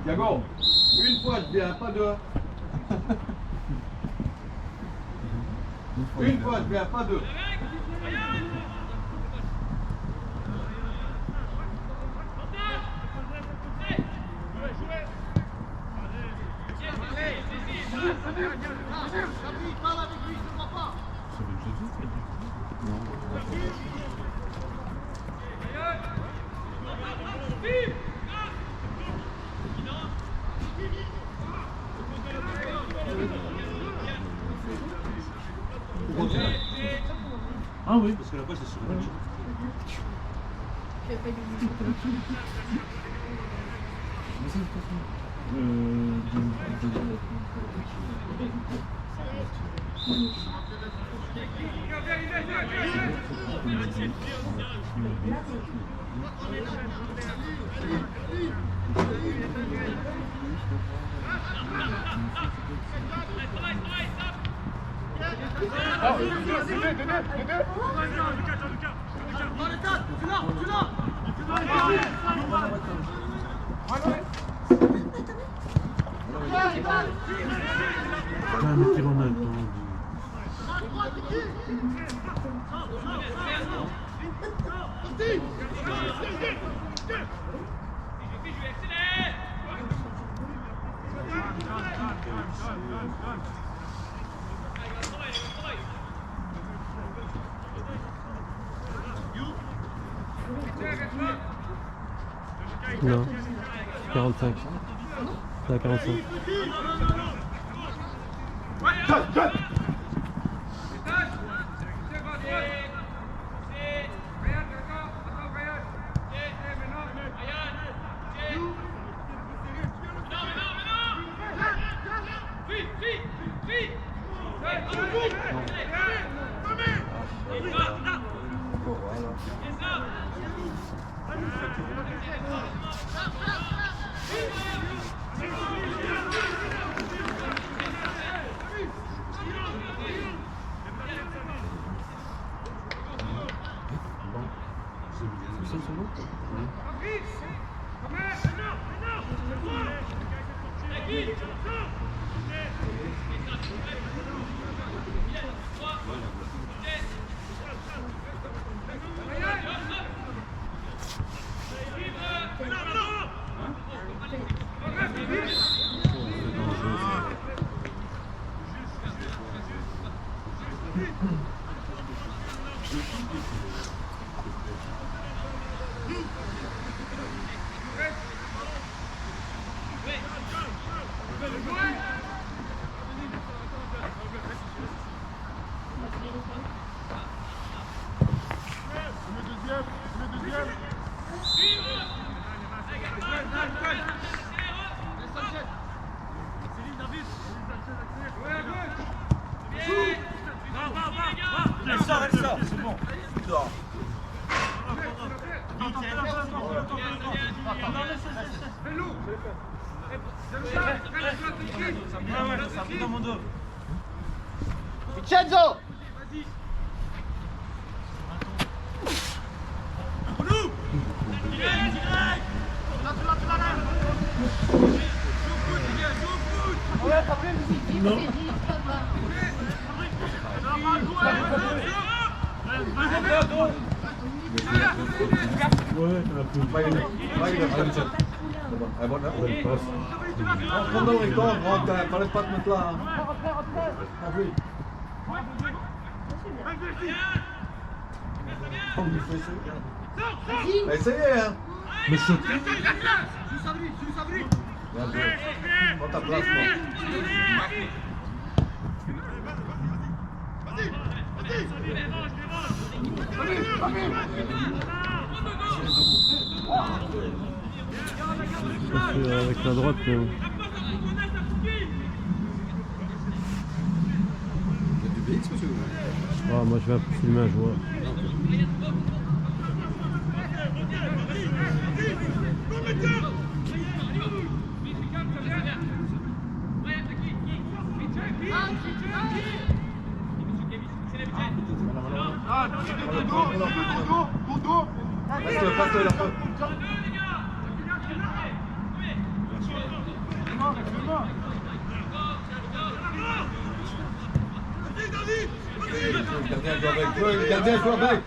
Thiago, une fois je viens, pas deux. Une fois je viens, pas deux. Ah oui, parce que là-bas c'est sur le match. Mais qui en a le temps. Non, 45. C'est à 45. Elle sort, c'est bon. Dehors. Dans mon dos. Vincenzo! Non. Ouais, t'as plus. Hij wordt net pas. Kom dan ik door, want maar het pakt me klaar. Kom die vissen. Mais essayez hein. Mais c'est... Ja, prends ta place moi. Avec la droite. Ah, moi je vais filmer un joueur. Passe-le, passe-le la fin. Le gardien joue avec. Le gardien joue avec.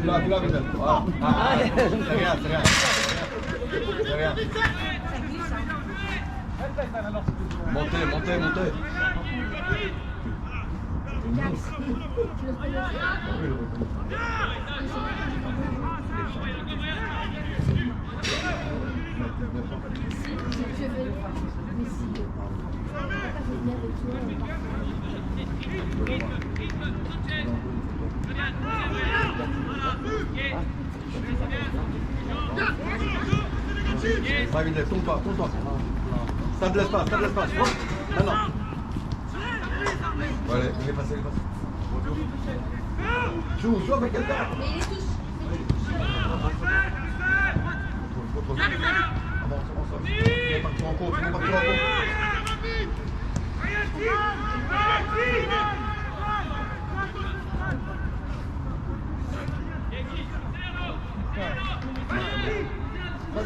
Là, Vincent. Ah, c'est rien, c'est rien. C'est rien. Montez, montez, montez. Vincent, tourne-toi, tourne-toi. Ça de l'espace, ça de l'espace. Maintenant. Allez, il est passé, il est passé. Joue, joue avec quelqu'un. Avance, avance. Partir en cours, partir en cours. Vas-y, vas-y.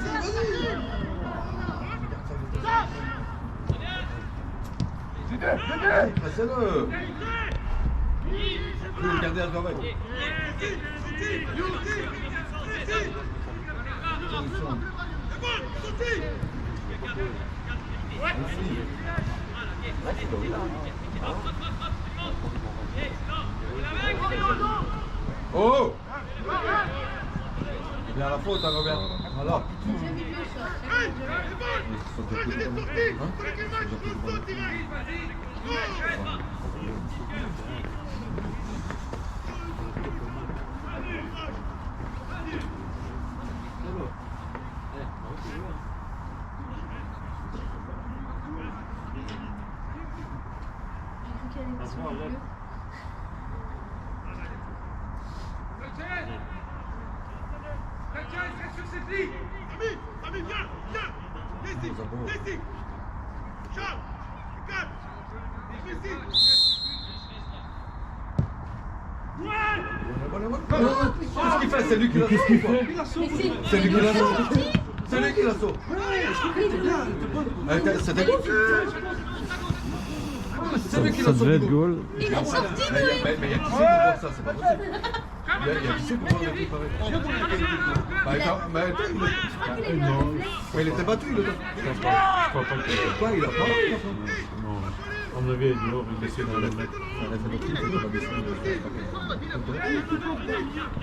Passez-le. Le gardien joue avec. Oh! Il y a la faute, hein, Robert. Voilà. Sur cette ligne. Ami, viens. Laissez. Charles, calme. Qu'est-ce qu'il fait? C'est lui qui la sauve. C'est lui qui la sauve. C'est lui qui la sauve. C'était c'est lui qui Ça la sauve. devait être goal. Mais il y a qui c'est pour voir ça, c'est pas possible. Il y a qui c'est pour voir les trucs pareils. Mais il était battu, le gars. Je crois pas que. Quoi, il a pas. Non. À mon avis, il est dehors, il essaie de le mettre.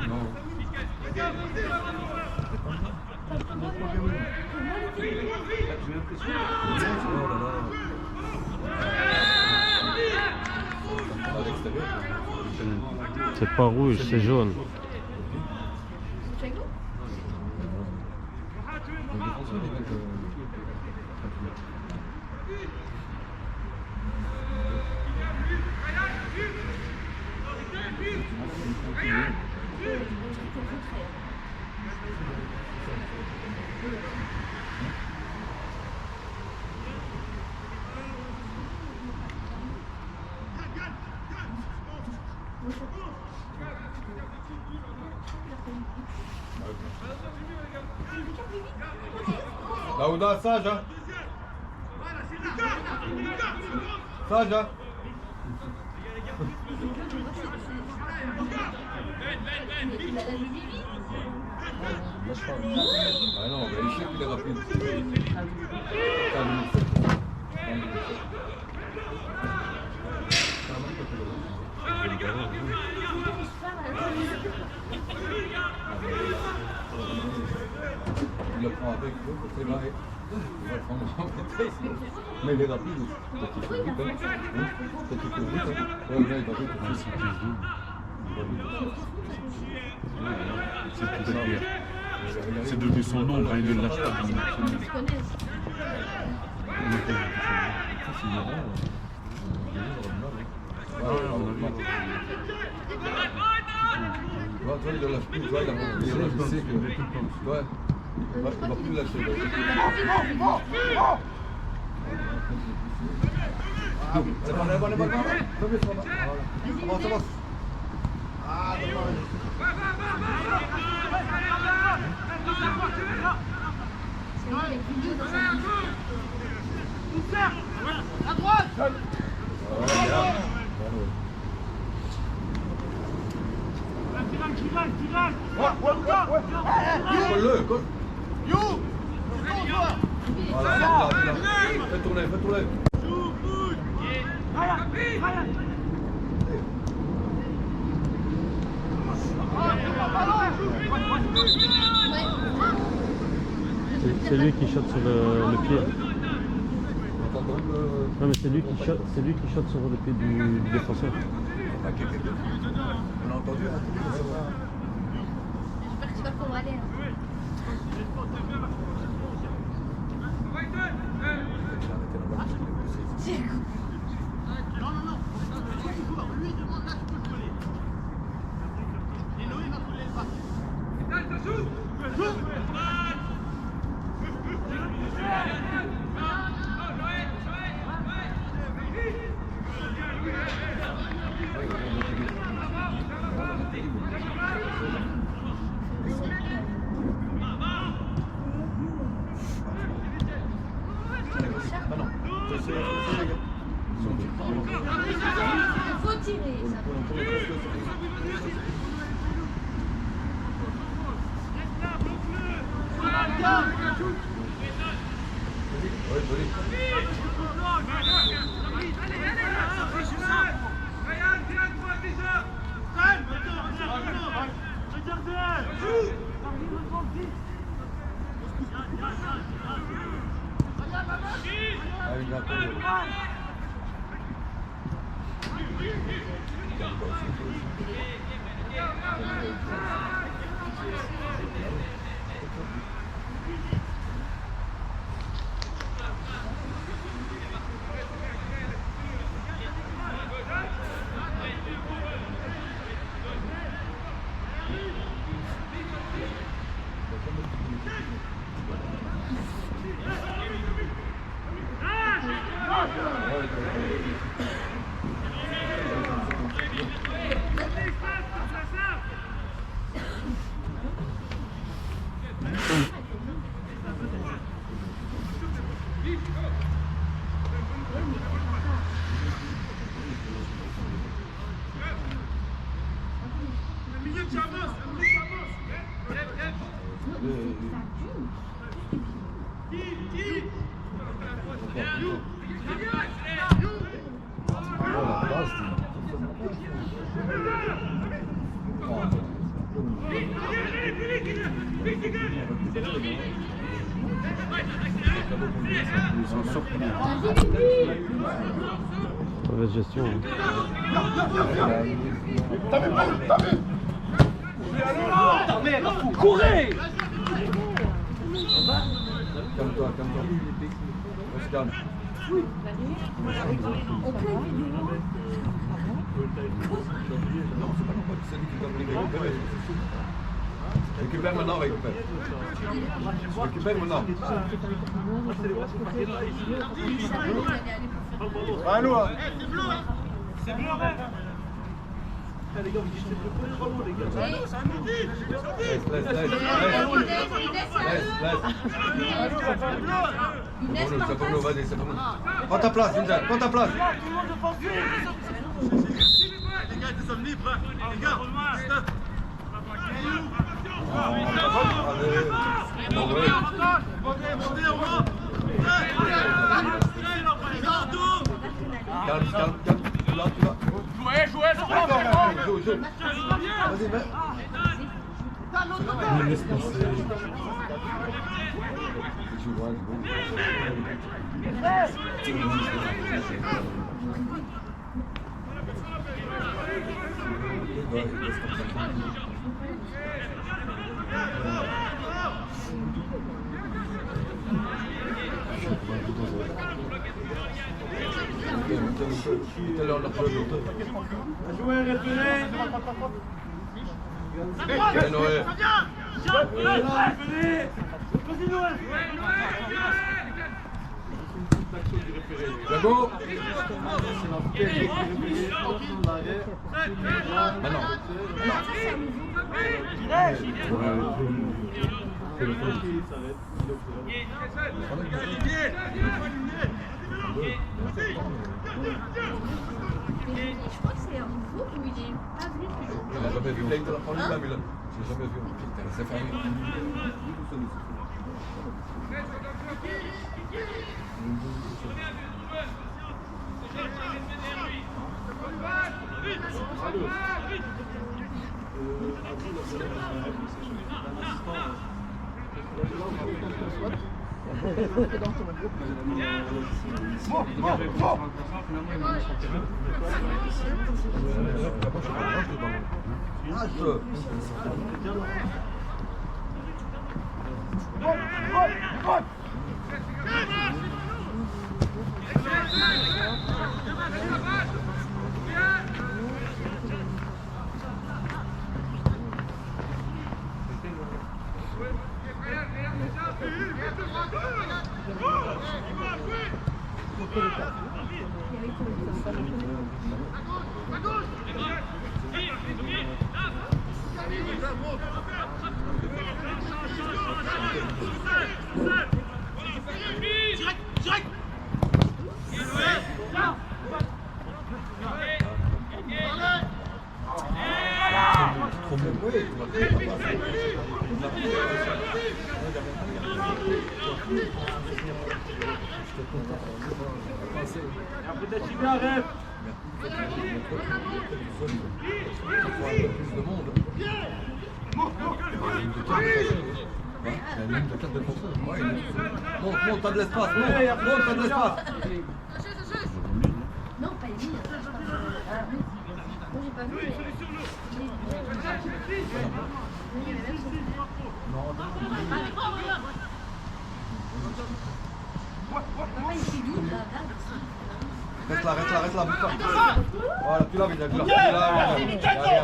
Non. C'est pas rouge, c'est jaune. Daouda, sage, hein. Sage, hein. Ah non, mais il sait qu'il est rapide. Il le prend avec l'autre, c'est là. Il va le prendre en vitesse. Mais il est rapide. Quand il court vite, hein. Quand il court vite, hein. Ouais, là, il va vite. C'est tout à fait. C'est devenu son ombre, hein, il ne lâche pas. Ils se connaissent. Toi, il ne lâche plus. Toi, il a montré. Il sait que. Ouais. Il va plus le lâcher. Allez, avance. C'est vrai, avec une deux dans sa vie. À droite. Colle-le. You. Voilà, fais tourner. C'est lui qui shot sur le pied. Non mais c'est lui qui shot sur le pied du défenseur. On a entendu, hein. J'espère que tu vas pouvoir aller. C'est cool. Non. Lui demande là, tu peux coller. Et Noé va couler le bas. Ça joue. Il faut tirer ça. Mauvaise gestion. Courez. Calme-toi. On se calme. Non, c'est pas n'importe qui, c'est lui qui doit venir récupérer. Récupère maintenant, récupère. Récupère maintenant. Allô. C'est bleu, hein. Les gars, vous dites c'est le ballon, les gars. Laisse. C'est pour nous, vas-y, c'est pour nous. Prends ta place, Vincent, prends ta place. Les gars, ils sont libres. Les gars, stop. Calme. Tu l'as. Jouez, Joue. Vas-y, mets. Il laisse passer. Jouez, référé. Jago. Je crois que c'est un groupe où il est pas venu depuis longtemps. Il n'a jamais vu. Il a été la première fois, mais là, je l'ai jamais vu. Putain, c'est fermé. Peut-être qu'il rêve. Il faut un peu plus de monde. Il y a une ligne de 4 défenseurs. Monte, t'as de l'espace. Monte, t'as de l'espace. Non, pas lui. Moi, j'ai pas vu. Il fait d'où là? Reste là, bouge pas. Voilà, tu l'as, Vita, tu l'as. Il y a rien.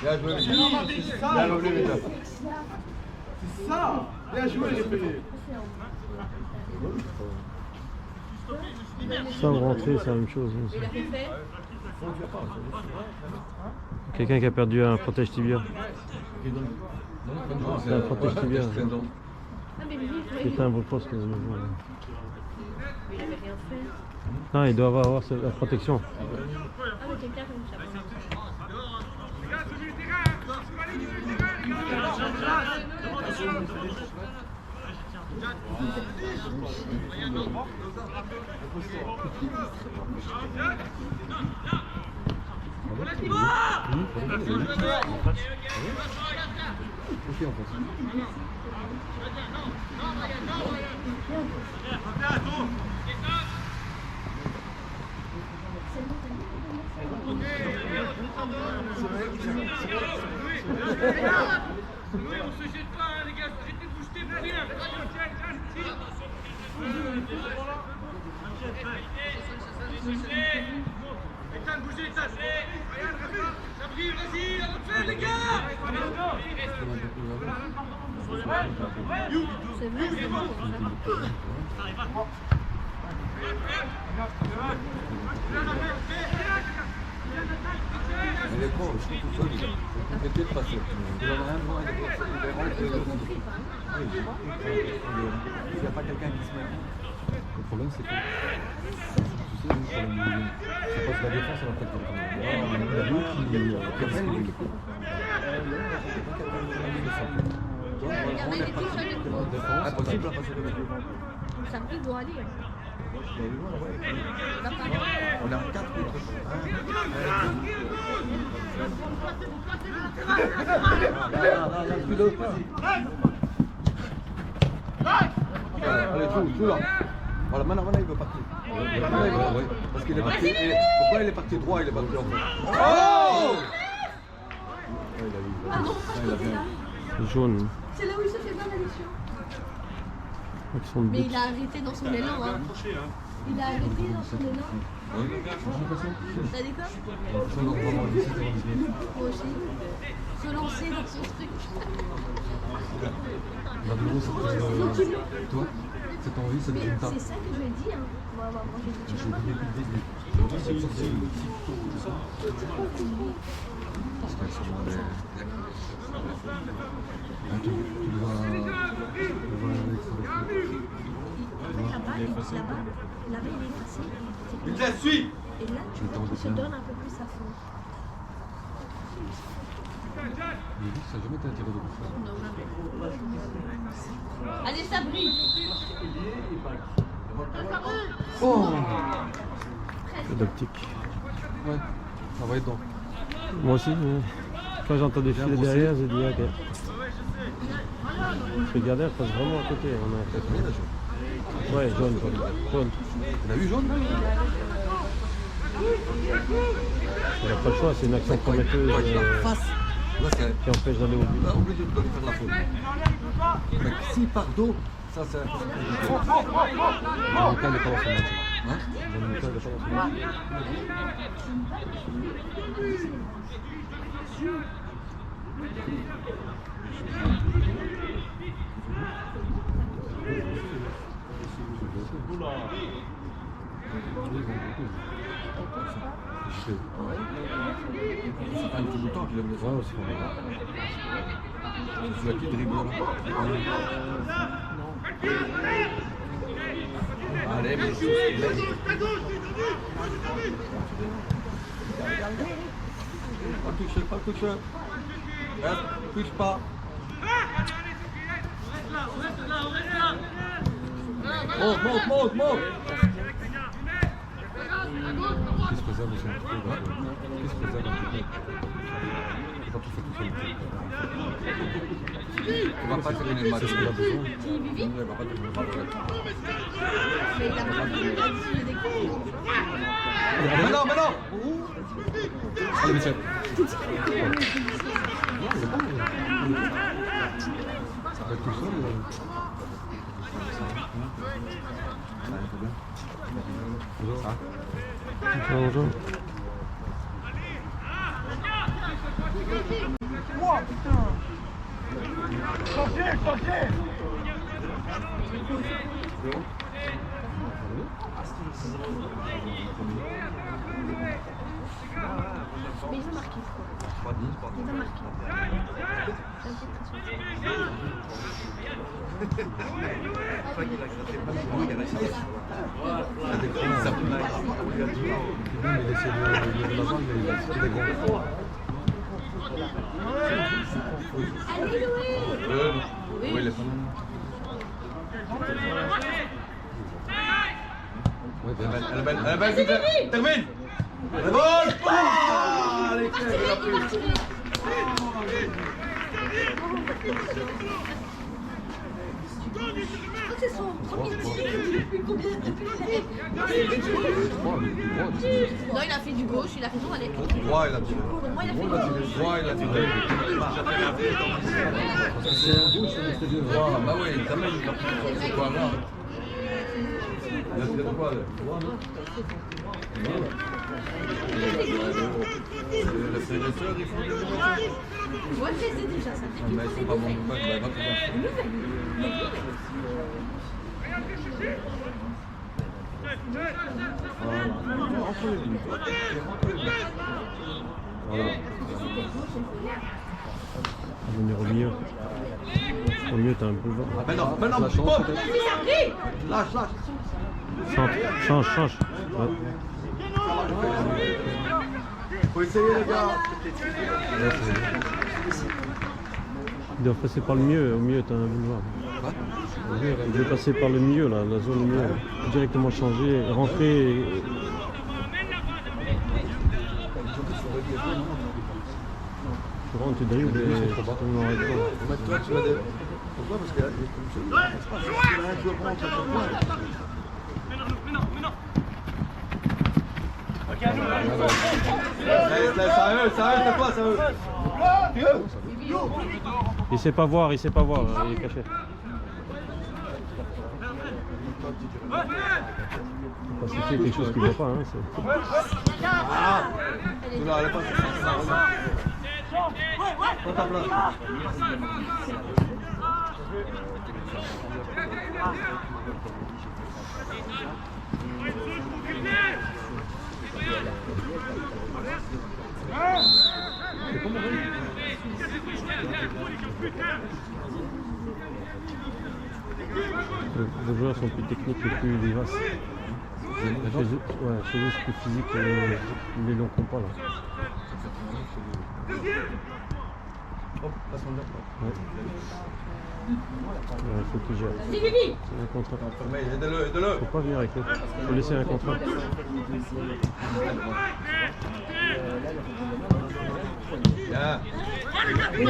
Bien joué, Vita. Bien joué, Vita. C'est ça. Bien joué, référé. Sans rentrer, c'est la même chose. Quelqu'un qui a perdu un protège tibia. C'est un protège tibia. C'est un beau poste. Il avait rien fait. Non, il doit avoir la protection. Ah, mais quelqu'un comme ça. On se jette pas, hein, les gars, arrêtez de vous jeter pour rien. Ethan, bougez, Ethan. Regarde, Sabri, vas-y, à votre faire, les gars. C'est vrai, c'est bon. Mais les pauvres, je trouve tout seul, il a complété le passé. Il en a un droit, il est rentré Ils ont aussi. compris, pas. Oui, j'ai compris. S'il n'y a pas quelqu'un qui se met. Le problème, c'est que. Tu sais, le problème, c'est pas que la défense, elle a fait le problème. Il y a l'autre qui. Il y a quelqu'un qui. Impossible à passer de la défense. Ça me dit, doit aller. Va pas. On a 4 contre 1. Allez, joue là. Voilà, maintenant il veut partir. Parce qu'il est parti. Pourquoi il est parti droit, il est parti en fait. Oh! Ah non, Il a bien. Jaune. c'est là où il se fait mal, Alessio. Action de Mais but. il a arrêté dans son élan, hein. Il a arrêté dans son élan. T'as dit quoi? Moi aussi. Se lancer dans son truc. Toi, cette envie, c'est de Mais une table. c'est ça que je lui ai dit, hein. On va avoir mangé du J'ai tir. oublié depuis le début. Parce qu'elles sont des. Tu dois avec Là-bas, il est effacé. Il la suit. Et là, tu se donnes un peu plus à fond. Il dit que ça n'a jamais été attiré de coup. Non, jamais. Allez, ça brille. Oh! Peu d'optique. Ouais, ça va être dans. Moi aussi, quand j'entends des filets derrière, j'ai dit ok. Je regardais, elle passe vraiment à côté. On a... Ouais, jaune. On a vu jaune? Il n'a pas le choix, c'est une action prometteuse Quand il est en face, là c'est. qui empêche d'aller au but. Là, obligé de lui faire la faute. Mais s'il part d'eau, ça c'est. Monica n'est pas dans son match. Hein? Monica n'est pas dans son match. C'est pas un petit bouton qu'il a mis. Ouais, aussi. C'est celui qui dribble là. Allez, mais pas touché. Touche pas. Monte. Qu'est-ce que ça, monsieur? Qu'est-ce que ça, tu vas pas terminer le match. Il a besoin. Il va pas terminer le match. Mais il a pas dit des coups. Mais non. Allez, Michel. Ça va être tout seul. Ça. Jaune. Mais il va marquer. Il va marquer. Allez, Louis! Oui, il est pas mal. Elle est belle, termine! Le vol! Allez, C'est son premier tir depuis combien de Non, il a fait du gauche, il a raison, allez. droit, il a tiré. Pour moi, il a fait du gauche. Droit, il a tiré. Droit, bah oui, quand même, c'est quoi là? Il a tiré droit, là. Les frères et sœurs, ils font des choses. Ouais, c'est déjà ça. Mais ils sont pas bons, bah, va te voir. Voilà. Venir au milieu. Au milieu, t'as un boulevard. Ah ben non, la chance, lâche. Change. Ouais. Faut essayer les gars. Il doit passer par le milieu. Au milieu, t'as un boulevard. Il doit passer par le milieu, là, la zone au milieu. Directement changer, rentrer. Tu rentres, tu dribbles et tu tombes dans la région. Toi, tu vas des... Pourquoi? Parce qu'il y a un joueur rentre à chaque fois. Sérieux, c'est quoi, sérieux? Il sait pas voir, il est caché. Pas si c'est quelque chose qu'il voit pas, hein. Là, elle est pas sur ça. Prends ta place. Les joueurs sont plus techniques et plus vivaces. Chez eux, c'est plus physique que les longs compas là. Ouais. Il faut qu'il gère. C'est un contrat. Aidez-le. Faut pas venir avec eux. Faut laisser un contrat. Bien. Elle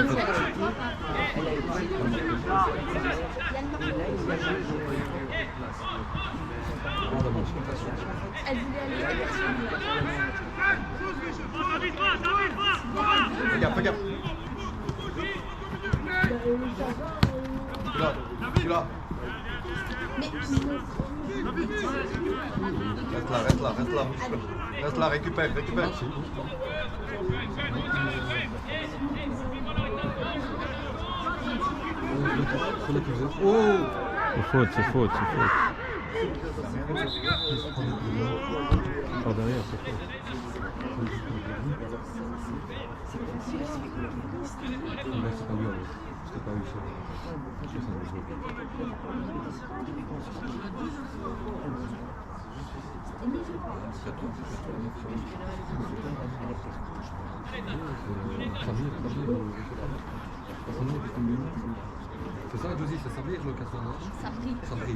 voulait aller à Fais gaffe. Là. Reste là, récupère. Oh! C'est faute. Par derrière, c'est faute. C'est ça, Josie, c'est Sabri, l'occasion, non? Sabri.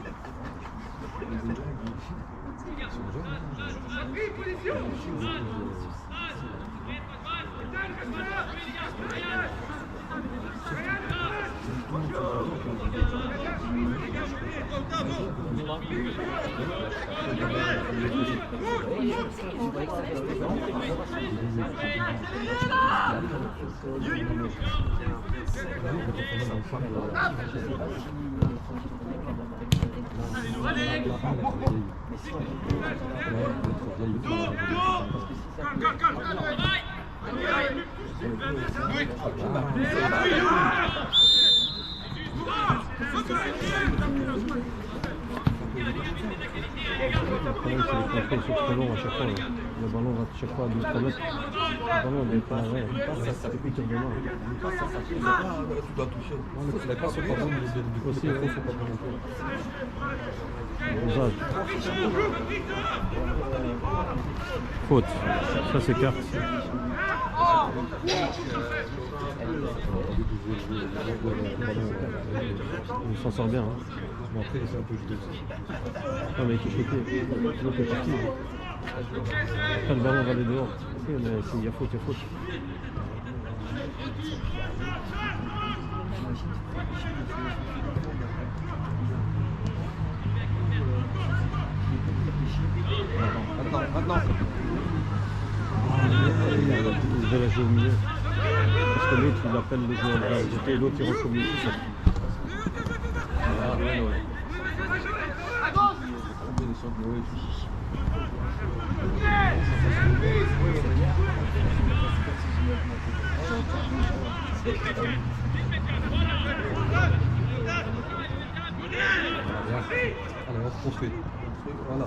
Le problème, c'est les contrôles sont trop longs à chaque fois. Là. Le ballon va chaque fois à 2-3 mètres. Le ballon n'est pas arrêt. C'est plus de demain. Tu dois toucher. La passe au pardon, Aussi, il faut pas non plus. Usage. Faute. Ça, c'est carte. Il s'en sort bien. Hein. Bon, après, c'est un peu juste aussi. Non, mais il est choqué. L'autre est parti. Après, le ballon va aller dehors. Ok, mais il y a faute. Maintenant. Il veut la jouer au milieu. Parce que l'autre, il appelle le joueur de la GT et l'autre, il rentre au milieu. Alors, on se fait. Voilà.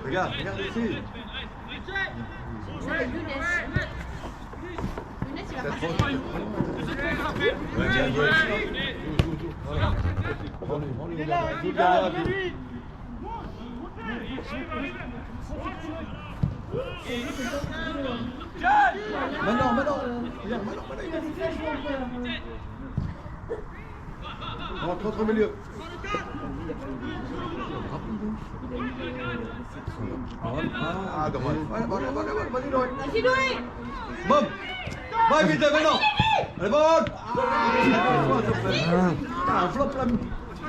Regarde ici. Ça va être Younes. Younes, il va passer. Maintenant. Contre au milieu. Ah, dommage. Vas-y, Noé. Vas-y, Noé. Bom. Va vite, maintenant. Allez, bonne. Ah, un flop là.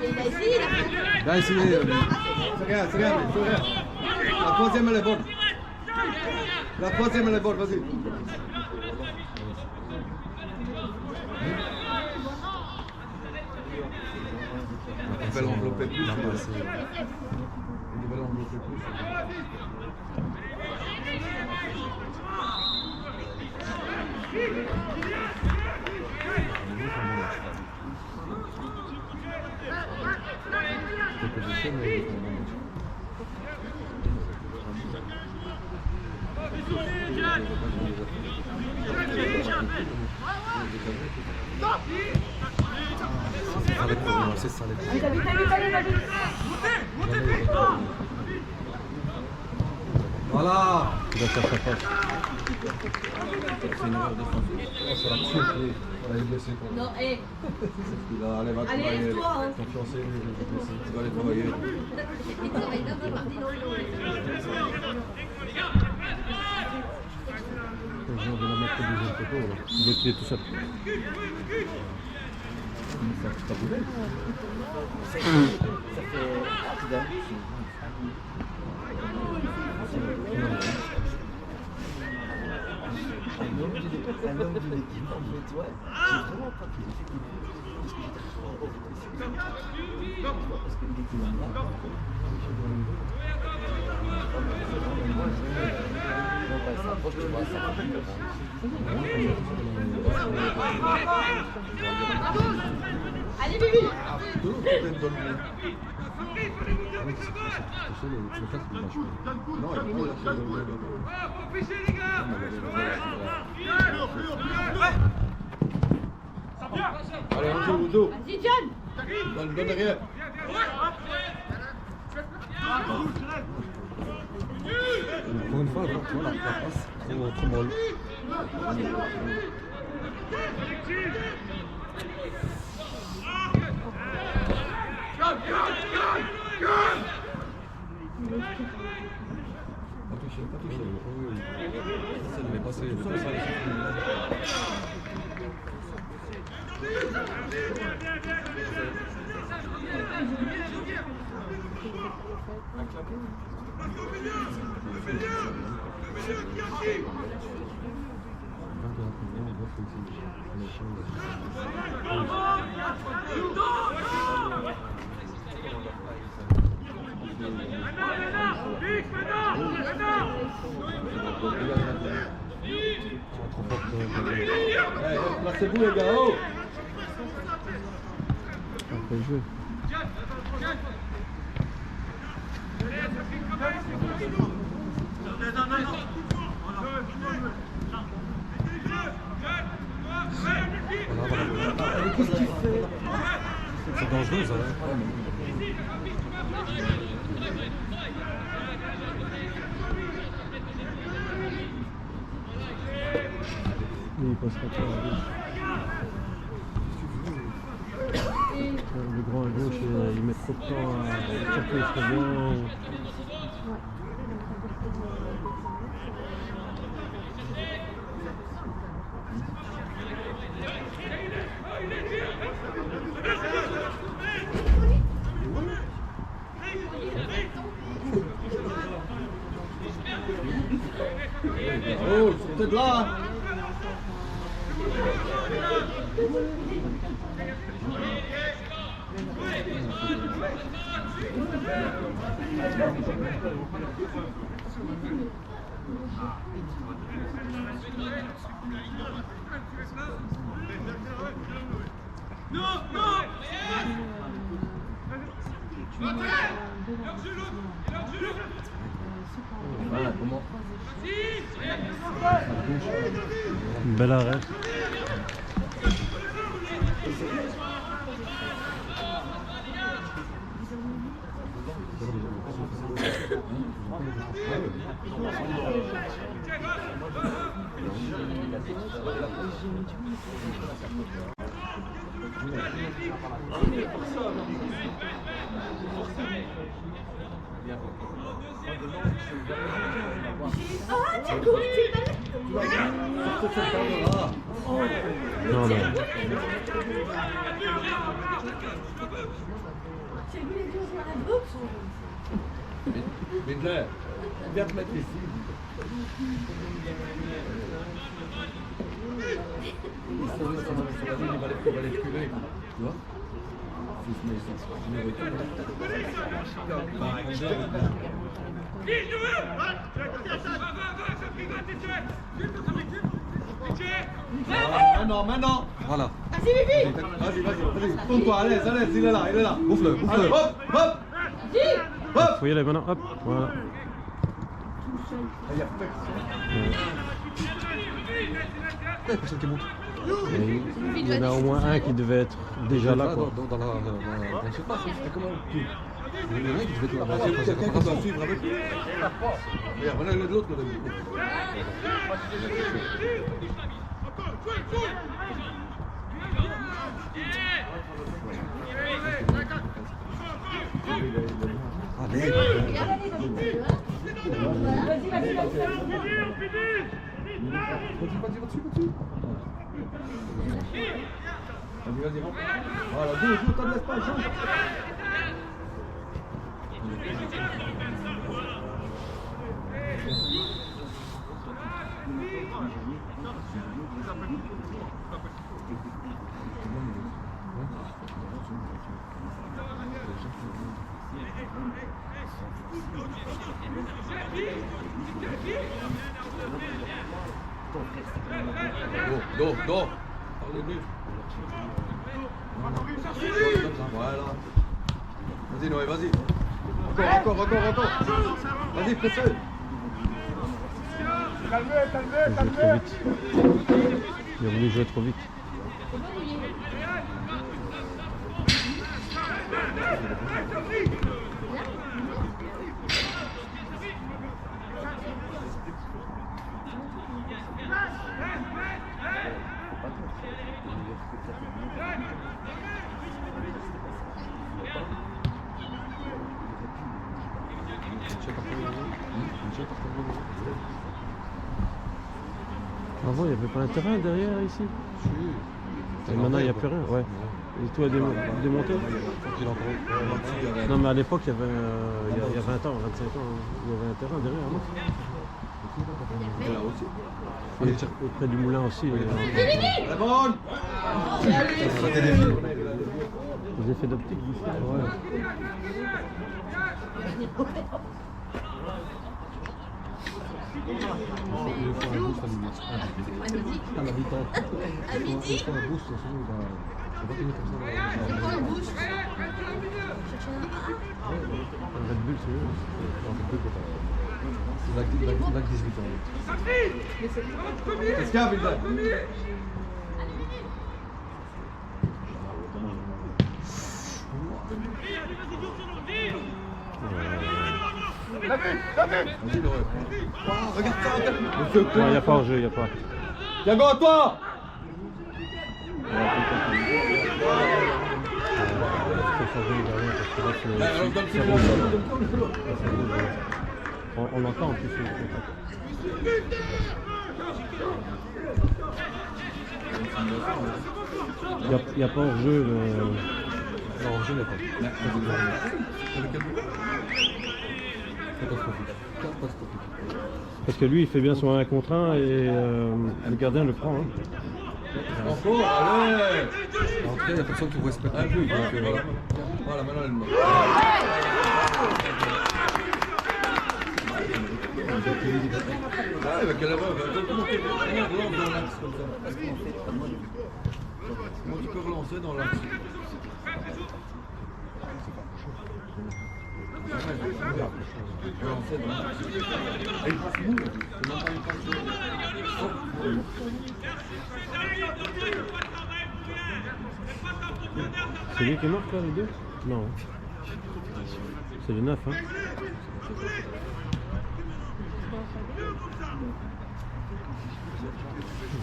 Il a essayé, il a fait. Là, essayez. C'est rien. La troisième, elle est bonne. Vas-y. Il va l'envelopper plus. Il va l'envelopper plus. C'est ça les problèmes. Voilà. Il va faire sa passe. C'est une erreur défensive. Oh, ça l'a tué. Il est blessé. Non, hé. Allez, va Allez, travailler. lève-toi. Hein. Confiance en lui, il est blessé. Tu vas aller travailler. Il travaille dans un parti. Je vais la mettre au deuxième poteau. Là. Il est tout seul. Ça pouvait. Un homme d'une équipe, en fait, ouais. J'ai vraiment pas pu parce qu'il était là. Allez, Bibi. Non, il faut lâcher le allez, on joue au dos. Vas-y, John. Donne derrière. Pour une fois, tu vois, la passe, trop molle. Pas touché. Ça devait passer. Placez-vous les gars, oh! On peut jouer. Qu'est-ce qu'il fait? C'est dangereux ça. Il passera pas à gauche. Le grand à gauche, il met trop de temps à chercher ce qu'il vient. Oh, c'est de là! Non! Bel arrêt. Ah, tu as couru, tu es pas là. Non, non. Tu as vu les deux sur la boxe? Bindler, viens te mettre ici. Il va les reculer, tu vois. Maintenant. Voilà. Vas-y, Vivi. Vas-y. Tourne-toi, allez, il est là. Bouffe-le. Allez, hop. Vas-y. Faut y aller maintenant, hop, voilà. Il y en a au moins un qui devait être déjà là, quoi. Dans la surface, c'était comment tout. Il y en a un qui devait être là. C'est quelqu'un qui doit suivre avec lui. Regarde, voilà l'autre. Allez. Vas-y. Vas-y. Voilà, joue, t'en laisse pas, joue. Dos. Voilà. Vas-y Noé, vas-y. Encore. Vas-y, presse-le. Il joue trop vite. Il est venu jouer trop vite. Avant, il n'y avait pas un terrain derrière ici. Et maintenant, il n'y a plus rien, ouais. Et tout a démonté. Non, mais à l'époque, il y a 20 ans, 25 ans, il y avait un terrain derrière. Non et près du moulin aussi. La bonne. Les effets d'optique d'ici. Ouais. À midi. C'est quand le boost? Un Red Bull, c'est eux. C'est la 18 ans. Qu'est-ce qu'il y a, Bilda? Vas-y, Laurent. Regarde ça. Il n'y a pas hors-jeu, il n'y a pas. Thiago, à toi. On l'entend en plus. Il n'y a pas hors-jeu. Non, hors-jeu, il n'y a pas. Parce que lui, il fait bien son 1 contre 1 et le gardien le prend. Encore, allez. En tout cas, il n'y a personne qui vous respecte un peu. Voilà, maintenant, elle me... Ah, mais quelle erreur. Comment tu relances dans l'axe comme ça? Comment tu peux relancer dans l'axe? Ouais, on sait, hein. Et il passe mou, c'est même pas une passe. C'est lui qui marque là, les deux? Non. C'est le 9, hein.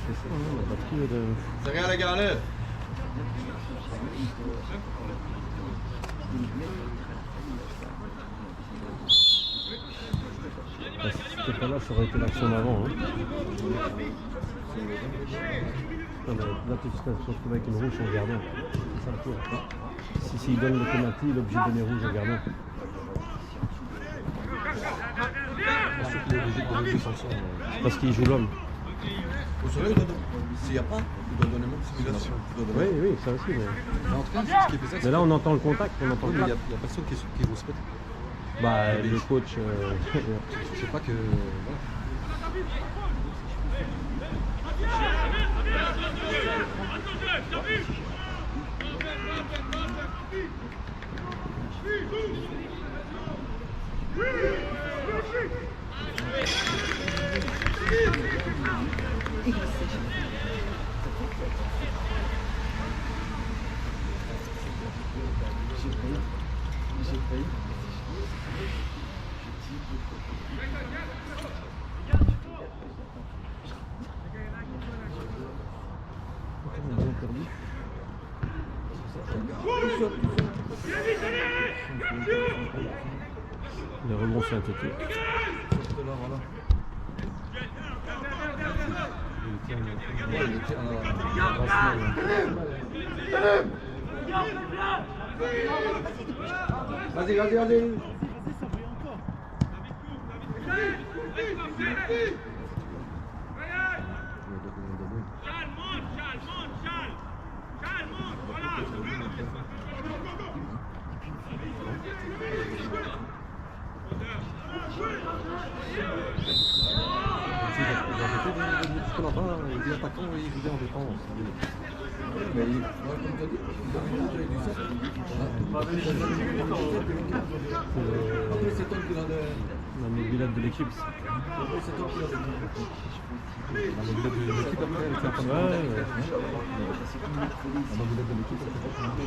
C'est ça, hein, la batterie de... C'est rien les gars, allez. Ah, si c'était pas là, ça aurait été l'action d'avant. Hein. Non, mais là, tu te retrouves avec une rouge en gardien. C'est ça le tour. S'il donne le penalty, il est obligé de donner rouge au gardien. Parce qu'il joue l'homme. Au soleil, s'il n'y a pas, il doit donner même simulation. Oui, oui, ça aussi. Mais en tout cas, ce qui fait ça, mais là, on entend le contact. On entend il le n'y a contact. personne qui vous se pète. Bah, le coach. Je sais pas que. J'ai failli. Les rebonds synthétiques. Vas-y, vas-y, vas-y. Là-bas, les attaquants, ils jouaient en défense. Mais comme tu as dit, après c'est toi qui l'as de... La mobilette de l'équipe. Après c'est toi qui l'as de... La mobilette de l'équipe après, elle était en train de Ouais, ouais. La mobilette de l'équipe, elle était en train de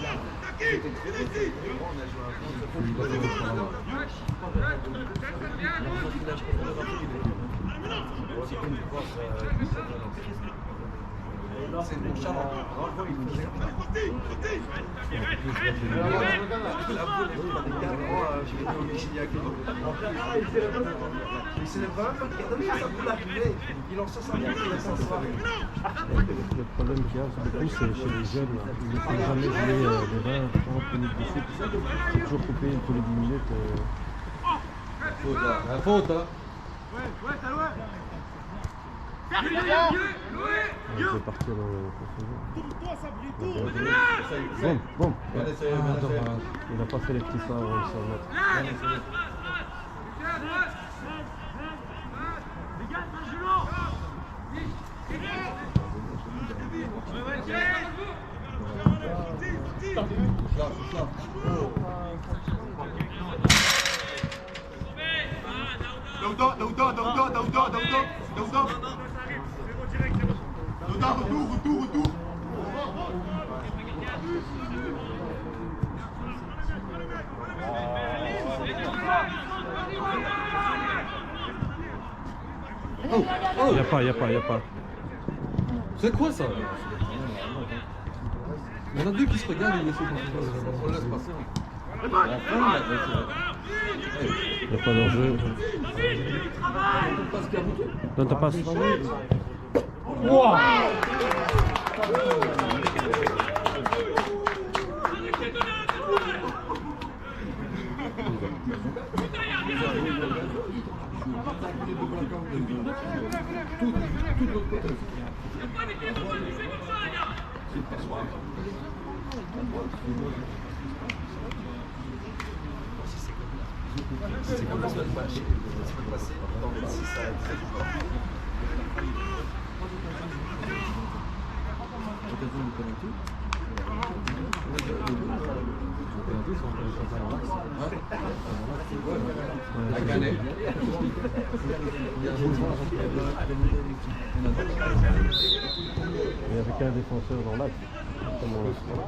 Le problème qu'il y a beaucoup, c'est chez les jeunes. Ils ne font jamais jouer des 20, 30 minutes de foot. C'est toujours coupé tous les 10 minutes. Faute là, la faute hein. Je vais partir dans le contre-jeu. Bon, bon. Bien essayé, bien essayé. Il n'a pas fait les petits pas avant de s'en mettre. Bien essayé. Touche là, touche là. Retour. Il n'y a pas. C'est quoi ça? Il y en a deux qui se regardent et ils essaient de... On laisse passer. Il n'y a pas d'enjeu. Parce qu'il y a beaucoup. Non, t'as pas. Tout de l'autre côté. C'est comme ça le match. Ça peut passer dans le 6 à 13 Occasion de penalty. À Canet. Il n'y avait qu'un défenseur dans l'axe. Comme on l'instant.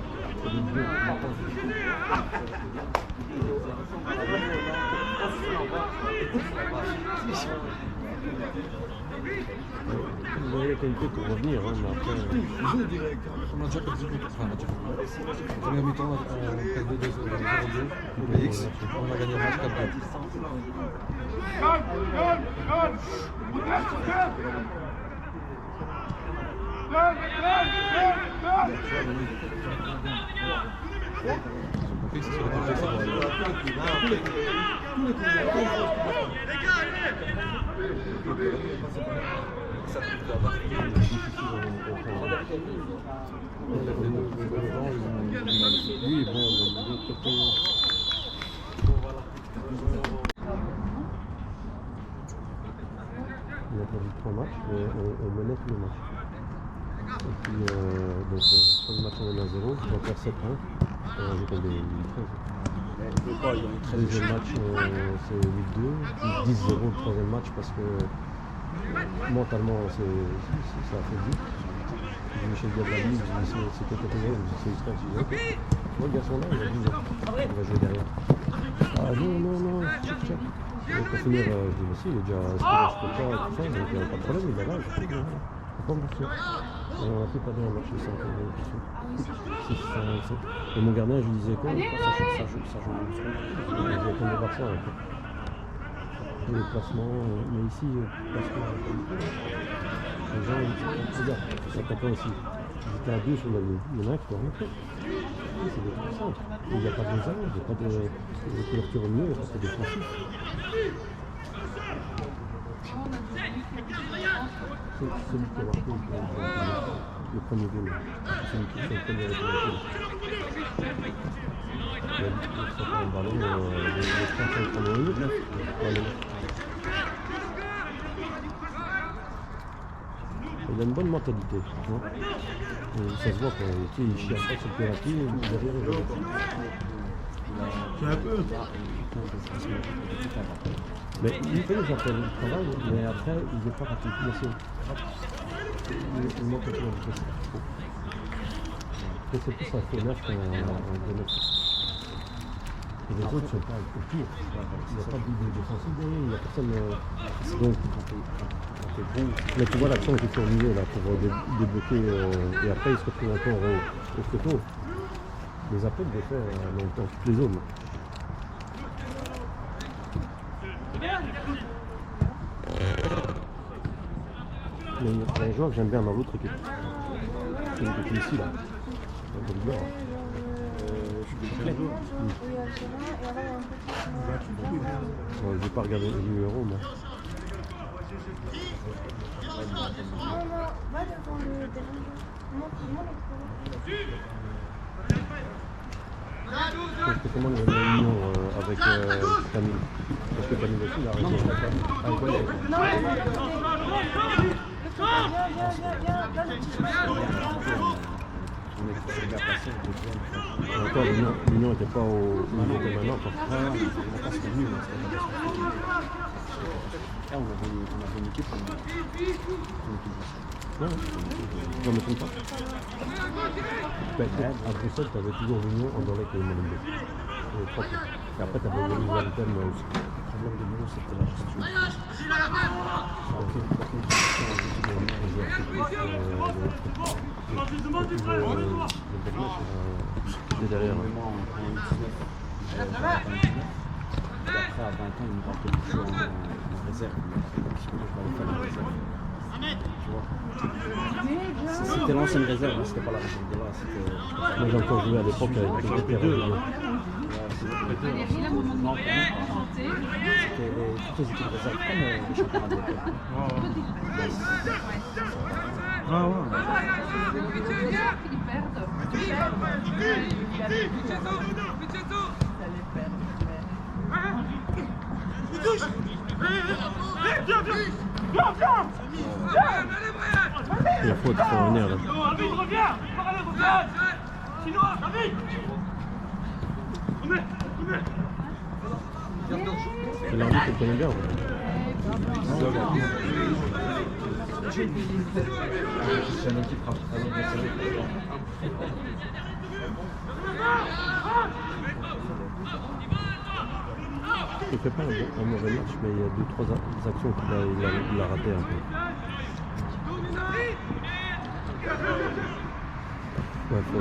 Vous avez la qualité pour revenir, hein, mais après. Il joue direct. On a déjà perdu contre. Enfin, on a déjà perdu. Première mi-temps, on a perdu 2-0. Le X, on a gagné le match 4-2. Oui, bon, de l'autre côté. On a perdu 3 matchs, mais on menait tous les matchs. Et puis, donc, sur le match on est à 0, on va faire 7-1. On va tomber 8-13. Deuxième match, c'est 8-2. 10-0 le troisième match parce que mentalement, ça a fait vite. Michel Gabriel, c'était terrible, c'est extra. Moi, le garçon là, il a dit il va jouer derrière. Ah non, check. Donc pour finir, je dis mais si, il est déjà inscrit dans ce cas, tout ça, donc il n'y a pas de problème, il est là, il faut pas me dire. Et on a fait pas bien un match de 5 et mon gardien, je lui disais quoi, ça joue il disait comme le Barça un peu. Et les placements, mais ici, les gens, regarde, ça tapait aussi. Ils étaient à 2 sur la ligne, il y en a un qui peut remonter. C'est des trucs simples. Il n'y a pas de zéro, il n'y a pas de couverture au milieu, il n'y a pas de défensif. C'est celui qui a marqué le premier but. Celui qui fait le premier avec le but. Ça prend le ballon, les 35 premières minutes. Il a une bonne mentalité. Tu vois. Ça se voit qu'il chie à ça sur le thérapie et derrière il va. C'est un peu. Mais il fait les appels, il travaille, mais après il n'est pas rapide. Il manque un peu de vitesse. C'est plus un faux neuf qu'un gros neuf. Et les autres ne sont pas autour. Il n'y a pas de double défensif derrière, il n'y a personne. Donc, mais tu vois l'action qui est sur le milieu là pour débloquer et après il se retrouve encore au photo. Les appels de faire dans toutes les zones. Mais il y a un joueur que j'aime bien dans l'autre équipe. C'est une équipe ici là. Je n'ai pas regardé le numéro moi. Parce que comment il y a une réunion avec Camille. Parce que Camille aussi il a arrêté. Encore l'union n'était pas au niveau de maintenant. On avait une équipe. Ouais, je ne me trompe pas. À Bruxelles, tu avais toujours l'union en Dorlec et Molenbeek. Et après, tu avais le Wellington aussi. Le problème de l'union, c'était la gestion. C'est derrière. Après, à 20 ans, il me rappelle plus en réserve. Parce que moi, je vais aller faire la réserve. Tu vois. C'était l'ancienne réserve, hein, c'était pas la réserve de là. Moi, j'ai encore joué à l'époque avec les deux. C'était toutes les équipes réserves, comme les championnats de l'époque. Ah ouais. Il faut revenir là. Chinois, David. Remets. Et l'arbitre, il connaît bien. Ouais. C'est un anti frappe. Il fait pas un mauvais match, mais il y a 2-3 actions qu'il a raté un peu. Ouais, faut.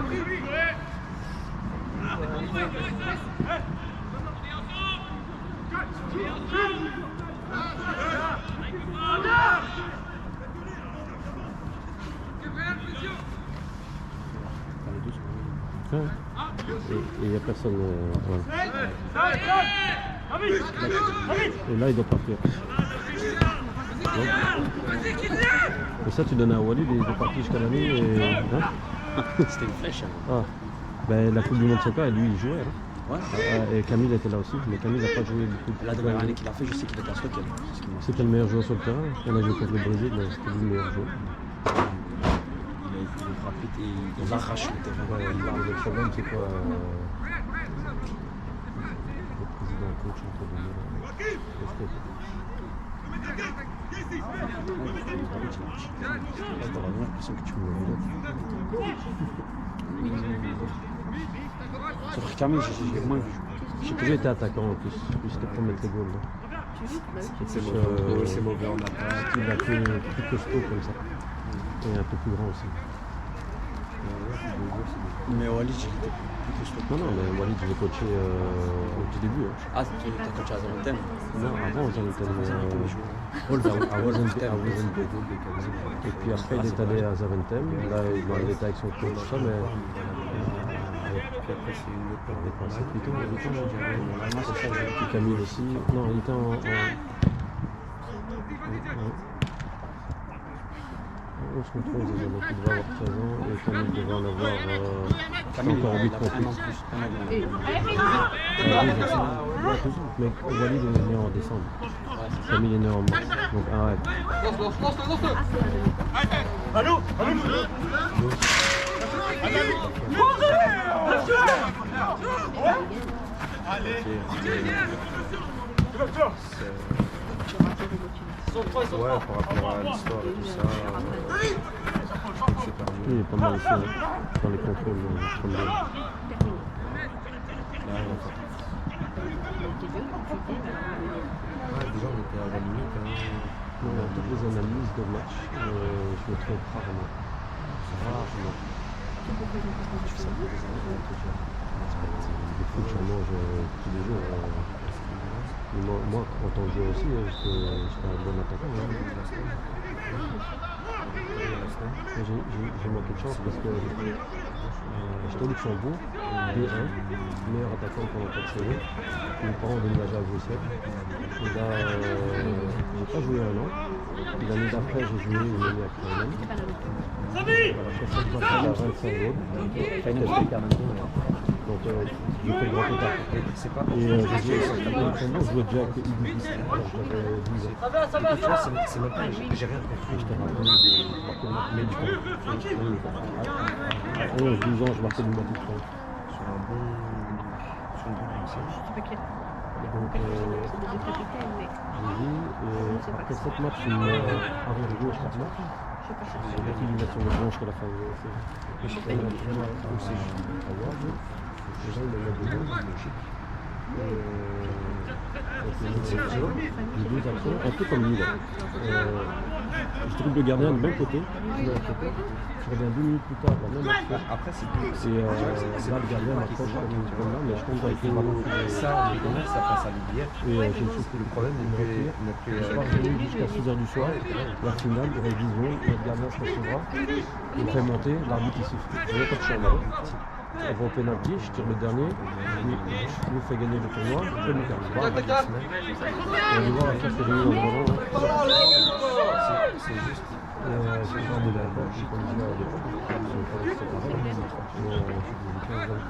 Ouais. Et il n'y a personne. Ouais. Et là, il doit partir. Ouais. Et ça, tu donnes à Walid, il est parti jusqu'à l'année. Et... Hein? C'était une flèche. Hein. Ah. Ben, la Coupe du Monde Soka, lui, il jouait. Hein. Ouais. Et Camille était là aussi, mais Camille n'a pas joué beaucoup. La dernière année qu'il a fait, je sais qu'il était à Stockholm. C'était le meilleur joueur sur le terrain. On a joué contre le Brésil, mais c'était lui le meilleur joueur. Il est rapide et il arrache le terrain. Ouais, le problème, c'est quoi le président coach entre guillemets. T'as l'impression que tu me Sauf que Camille, j'ai moins vu. J'ai toujours été attaquant en plus. Lui, c'était pour mettre les goals. Là. C'est mauvais en attaque. Il a fait plus costaud comme ça. Et un peu plus grand aussi. Mais Walid, j'ai été plus costaud. Non, mais Walid, je l'ai coaché au tout début. Hein. Ah, tu as coaché à Zaventem? Non, avant, j'en étais à Zaventem. Et puis après, il est allé à Zaventem. Là, il était avec son coach, tout ça, mais. Après, c'est une autre période. C'est plutôt. Et Camille aussi. Non, il était en. On se retrouve déjà, donc il devait avoir 13 ans et Camille devait en avoir encore 8 contre 8. Mais Walid est né en décembre. Camille est né en mars. Donc arrête. Allô. Allez. Ouais, par rapport à l'histoire et tout ça, c'est perdu. Il est pas mal aussi dans les contrôles. Déjà, on était à la limite. Non, toutes les analyses de match, je me trompe rarement. Rarement. Des foot, j'en mange tous les jours. Moi, en tant que joueur aussi, j'étais un bon attaquant. J'ai manqué de chance parce que j'étais au Luxembourg, B1, meilleur attaquant pendant 4 saisons. Mes parents ont déménagé à Bruxelles. Et là, j'ai pas joué un an. L'année d'après, j'ai joué une année après un an. Après cette bataille à 25 goals. Donc, j'ai fait le grand écart. Et j'ai joué au Luxembourg, je jouais déjà avec U10. Alors j'avais 12 ans. C'est même pas, j'ai rien compris. J'étais rappelé de marquer du temps. À 11-12 ans, je marquais du match de temps. Sur une bonne lancée. Donc, j'ai vu, après 7 matchs, avant de jouer 4 matchs, j'ai fait l'élimination de blanche à la fin. Je suis allé à la les gens, ils me mettent des goals. J'ai 2 actions, un peu comme lui là. Je trouve le gardien de même côté, je reviens 2 minutes plus tard, la même action. Après, c'est là, le gardien m'approche comme là, mais je tombe avec les ballons. ça, ça passe à l'hiver. Et j'ai soufflé le problème, il me retire. Je pars jouer jusqu'à 6h du soir, la finale, il reste 10 secondes, notre gardien se recevra, il me fait monter, l'arbitre il siffle. Je n'ai pas de chambre. On va au pénalty, je tire le dernier, je lui fais gagner le tournoi, je fais le quart. On va voir après ce que j'ai eu dans le moment. C'est juste. C'est le genre de la porte, je comme je disais à l'époque. C'est pareil. Mais je suis 15 ans.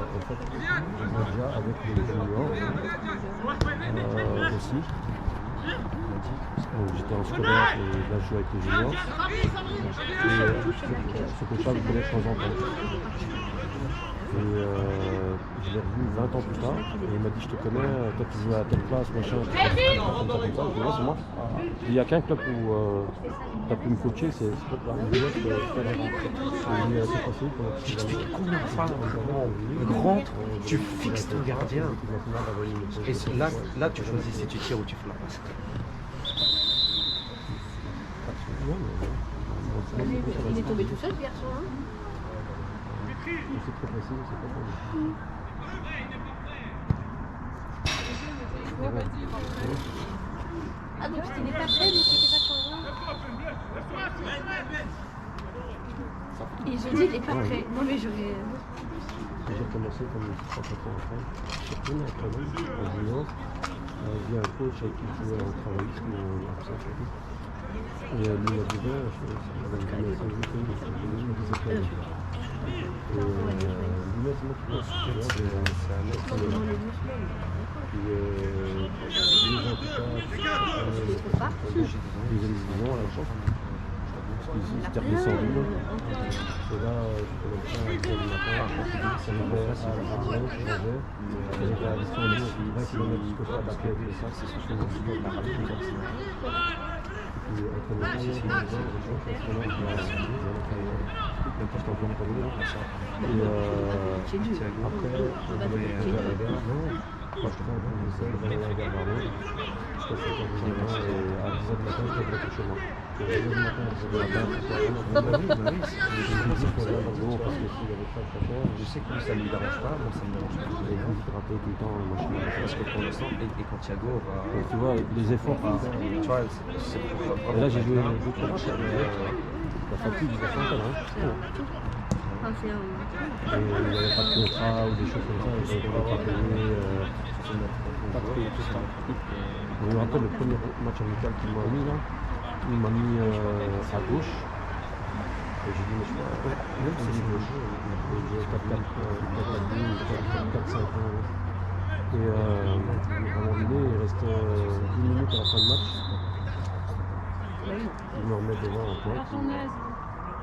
En fait, je vois déjà avec les juniors aussi. Donc j'étais en scolaire et là je joue avec les juniors. Et ce coach-là me connaît de temps en temps. Et je l'ai revu 20 ans plus tard et il m'a dit je te connais, toi tu joues à telle place, machin, comme ça. Je dis ouais, c'est moi. Il n'y a qu'un club où tu as pu me coacher, c'est ce club-là. C'est facile. Tu expliques combien de fois le grand, tu fixes ton gardien. Et là tu choisis si tu tires ou tu fais la passe. Il est tombé tout seul, ce garçon. Hein. C'est très facile, c'est pas facile. Ah donc il n'est pas prêt, mais c'était pas changement. Et je dis il n'est pas prêt. Non mais j'aurais... J'ai commencé comme 3-4 ans après. Je suis retourné à Travail, en junior. Il y a un coach avec qui je jouais en travaillisme, en absence et tout. Et lui m'a dit, ben, j'avais une connaissance de pays, il me disait quoi. Et lui, c'est moi qui pense. C'est un mec qui est là. Puis, 10 ans plus tard, deuxième division à la chance. Ils étaient redescendus. Et là, je connais pas un peu du matin. Ça m'était à la radio, je changeais. J'étais à la distance de 20 km jusqu'au soir d'après. Et ça, c'est ce que je faisais aussi dans la radio. Puis, entre le temps, je change parce que là, je suis même pas je t'en prends pas de et après, je vais à la gare. Quand je travaille dans le sel, je vais à la gare Barreau. Je fais 5 ans et à 10h du matin, je vais chez moi. À 10h du matin, je vais à la gare. Je sais que lui, ça ne lui dérange pas, moi ça me dérange pas. Et vous, je rappelle tout le temps, moi je suis là. Parce que pour l'instant, et quand Thiago va. Tu vois, les efforts. Tu vois, c'est pour. Et là, j'ai joué 2-3 matchs. La fatigue, il va faire un Enfin, c'est un... Et il n'y avait pas de contrat ou des choses comme ça, ils n'ont pas payé. Je me rappelle le premier match amical qu'il m'a mis là, il m'a mis à gauche. Et j'ai dit, mais je suis pas. Même si je joue, j'ai 4-4-2, 4-5 ans. Et à un moment donné, il reste 10 minutes à la fin de match. Il me remet devant en pointe.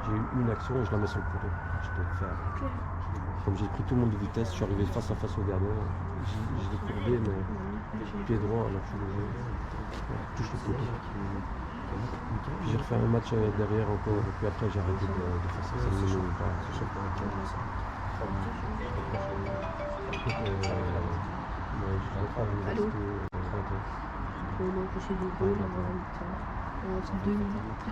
J'ai eu une action et je la mets sur le poteau. Je peux le faire. Comme j'ai pris tout le monde de vitesse, je suis arrivé face à face au gardien. Je l'ai courbé, mais pied droit, alors je suis léger. Touche le poteau. Puis j'ai refait un match derrière encore, et puis après j'ai arrêté de faire ça. Ça ne me gêne pas. C'est chaud pour un cas. Allô. On a empêché de goal avant la mi-temps. On reste 2 minutes.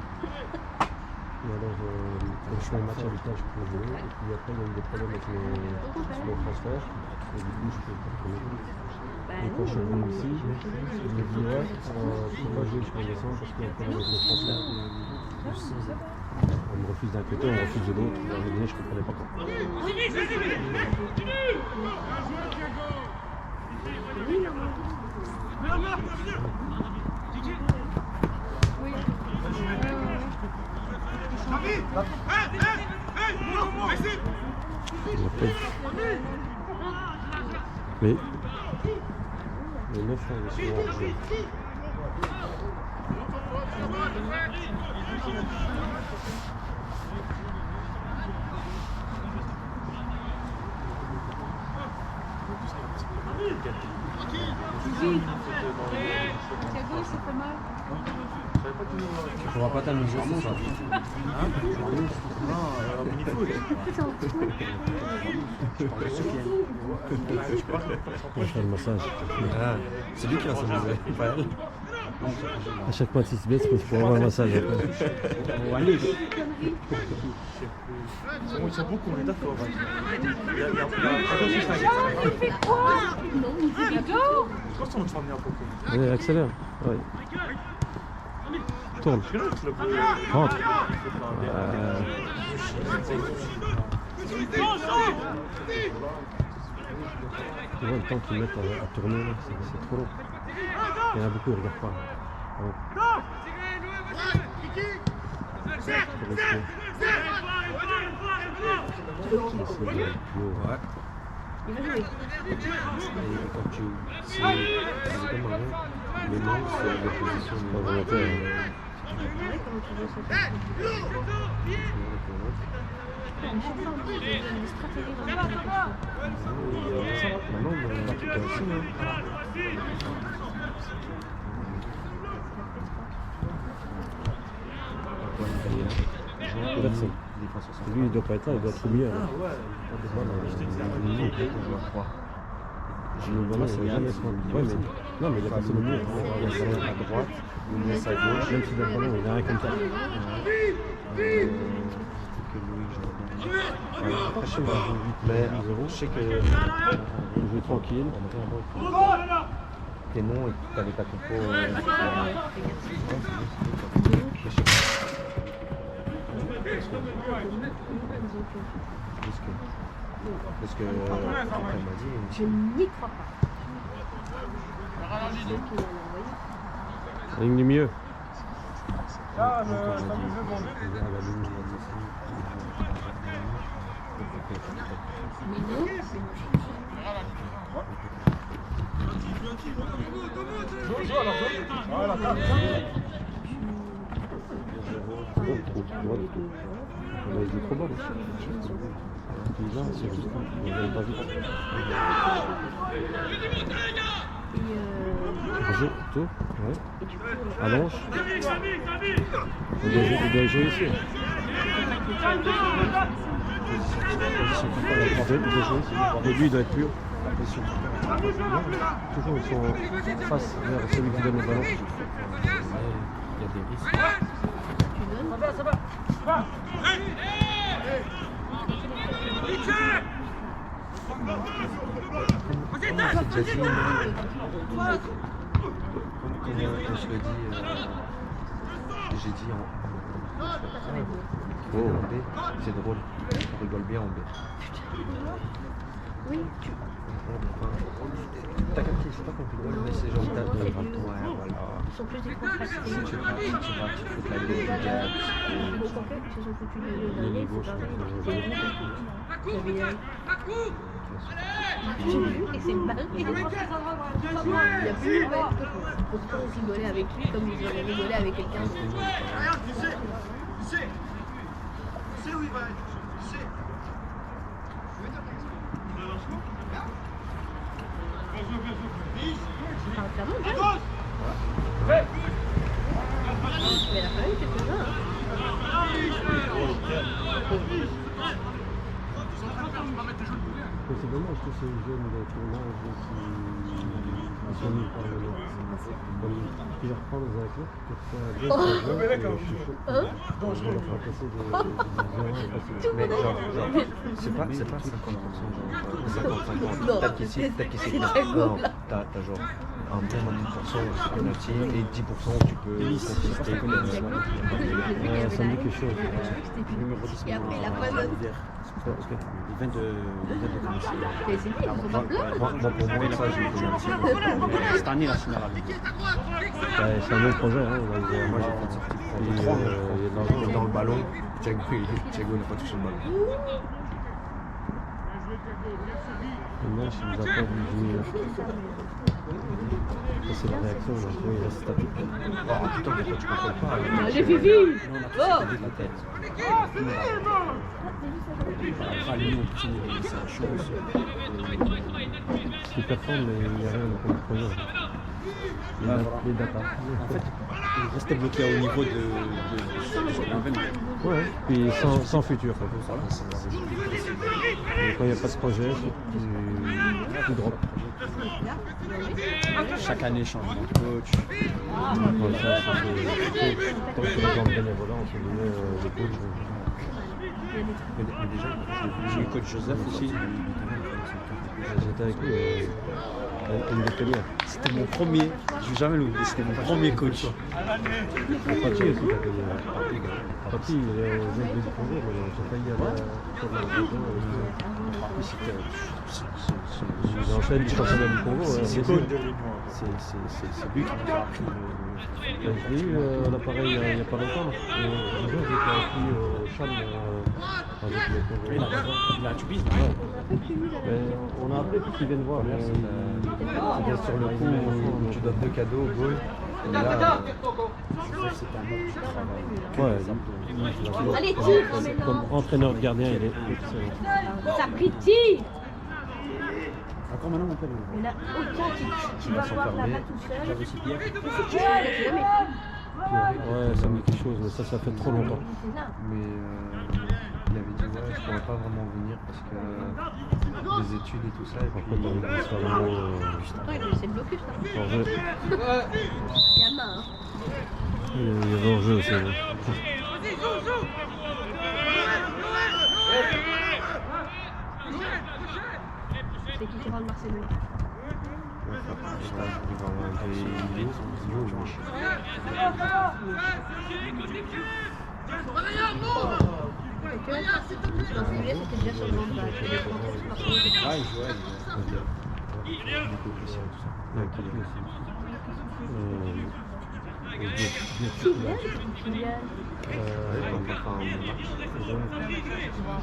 Et alors, quand je fais un match avec toi, je peux jouer. Et puis après, il y a eu des problèmes avec mon transfert. Et du coup, je peux pas tourner. Et quand je suis venu ici, je me dis, ouais, je peux pas jouer jusqu'en décembre parce qu'il y a un problème avec le transfert. On me refuse d'un côté, on me refuse de l'autre. À un moment donné, je ne comprenais pas quoi. Mais les 9 ans, ils sont hors jeu. Thiago, c'est pas mal. Tu pourras pas t'amuser ce soir. On fait le massage. Ah, c'est lui qui va s'amuser, pas elle. À chaque fois, si c'est bien, c'est pour avoir un massage. Ou aller. Bon, ils sont beaucoup, on est d'accord. Non, il dit Rico. Je pense qu'on va venir beaucoup. Allez, accélère. Ouais. Tourne. Rentre. Tu vois le temps qu'ils mettent à tourner, là, c'est trop long. Il y en a beaucoup, ils ne regardent pas. Ouais. Il va jouer. Et quand tu. C'est comme avant, Mais non, c'est la position Pas volontaire. Ouais, comment tu veux ça faire? Mais chaque fois, on dit des stratégies dans la communication. Maintenant, on a tout aussi. Personne. Lui, il doit pas être là, il doit être au milieu. Là. Le ballon, c'est jamais ce moment. Ouais, mais non, mais il n'y a personne au milieu. Il y a le ballon à droite, il met ça à gauche. Même s'il a le ballon, il n'a rien comme ça. Après, je sais pas, mais je sais que il joue tranquille. T'es non et t'avais ta compo. Parce que elle m'a dit. Je n'y crois pas. Je sais qu'il va l'envoyer. Ligne du milieu. Mais non, On a dit trop bon. Bizarre, c'est juste. On n'avait pas vu. Bonjour, tout. Ouais. Allonge. Il doit jouer ici. Le but doit être pur. Toujours ils sont face vers celui qui donne le ballon. Il y a des risques. Comme je le dis, j'ai dit en B, c'est drôle, on rigole bien en B. oui, tu. T'as capté, c'est pas compliqué, mais c'est genre t'as de voilà. Ils sont plus décontractés. Si tu vas te foutre la gueule du gars, Donc en fait, ils se sont foutus de la gueule, c'est pareil. Il y avait j'ai vu et c'est mal. Il n'y a plus de nouvelles. Pourtant, on rigolait avec lui comme ils auraient rigolé avec quelqu'un d'autre. Regarde, tu sais où il va être, tu sais. Je veux dire Enfin, clairement, bien. Mais il a quand même quelques-uns. C'est dommage que ces jeunes de tournage qui sont mis par le qui leur prendre dans un club pour faire deux je suis chaud. Donc je vais leur faire passer des mais genre, c'est pas 50%, genre 50-50. Peut-être qu'ici, non, t'as genre un bon 10% c'est penalty et 10% tu peux consister. ça me dit quelque chose. Et après, il a pas d'autre. Il vient de commencer. Mais c'est bien, ils sont pas pleins. Moi, pour moi, ça, j'ai fait un petit peu. Cette année, la finale. C'est un bon projet. Hein, Moi, j'ai fait une sortie de 3 dans le ballon. Thiago, il n'a pas touché le ballon. Le match, il nous a pas vu. Ça, c'est la réaction. Là. Oui, il reste statique. Oh putain, mais toi, tu contrôles pas. J'ai Fifi. Non, on a tous la tête. Après, lui, on continue, c'est la chose. Il performe, mais il n'y a rien de projet. Les data. En fait, il restait bloqué au niveau de l'Inven. Ouais, puis sans futur. Quoi. Voilà, Et quand il n'y a pas de projet, tu drop. chaque année, changement de coach. Ouais, ça, c'est comme tous les gens de bénévolat, on se disait les coachs. Mais déjà, j'ai eu coach Joseph aussi. J'étais avec lui une décalière. C'était mon premier, je vais jamais l'oublier, c'était mon premier coach. Papi aussi, Papi, il est au mec de Congo, mais j'ai failli aller sur le réseau. Il enchaîne du championnat du Congo. C'est lui qui nous a appris. Je l'ai eu à l'appareil il n'y a pas longtemps. J'ai appris au Cham Il a tué. On a appelé pour qu'ils viennent voir. C'est bien sur le coup, tu donnes 2 cadeaux au goal. Et là, C'était un mec qui travaille. Ouais, Allez, tire. comme entraîneur de gardien, il est excellent. Ça pris tire. Encore maintenant, mon père. Mais là, aucun, tu vas voir là-bas tout seul. J'avais aussi Pierre. Tu l'as jamais fait. Ouais, ça me dit quelque chose, mais ça fait trop longtemps. C'est là. mais il avait dit ouais, je pourrais pas vraiment venir parce que les études et tout ça. Et puis, Après, t'as envie de faire vraiment. Attends, il a laissé le blocus là. Hors-jeu. Gamin, hein. Il y avait hors-jeu aussi. Ouais. C'est qui rentre Marcelo? Dans celui-là, c'était déjà sur le banc de base. Ah, il jouait.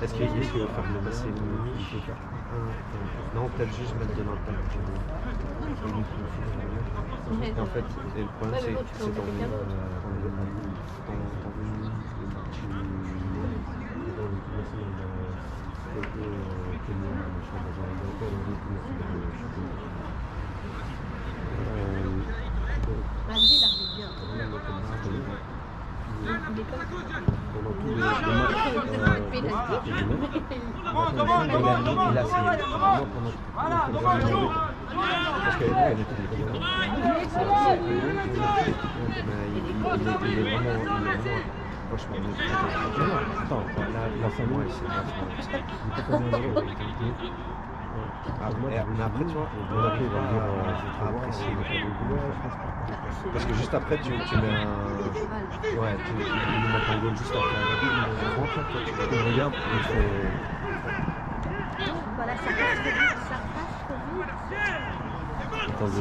Est-ce qu'il va faire le passer non, peut-être juste mettre de l'impact. Et en fait, et le problème c'est que c'est Malgré, il arrive bien. Il est comme Pendant tous les matchs, pénalty. il a essayé. Parce que là, elle était il est vraiment franchement attends, la famille mais après tu vois on arrive à apprécier le cadeau. Parce que juste après tu mets un ouais tu mets un goal juste après tu regardes il faut Voilà, ça passe trop vite. Ça passe trop vite. attends,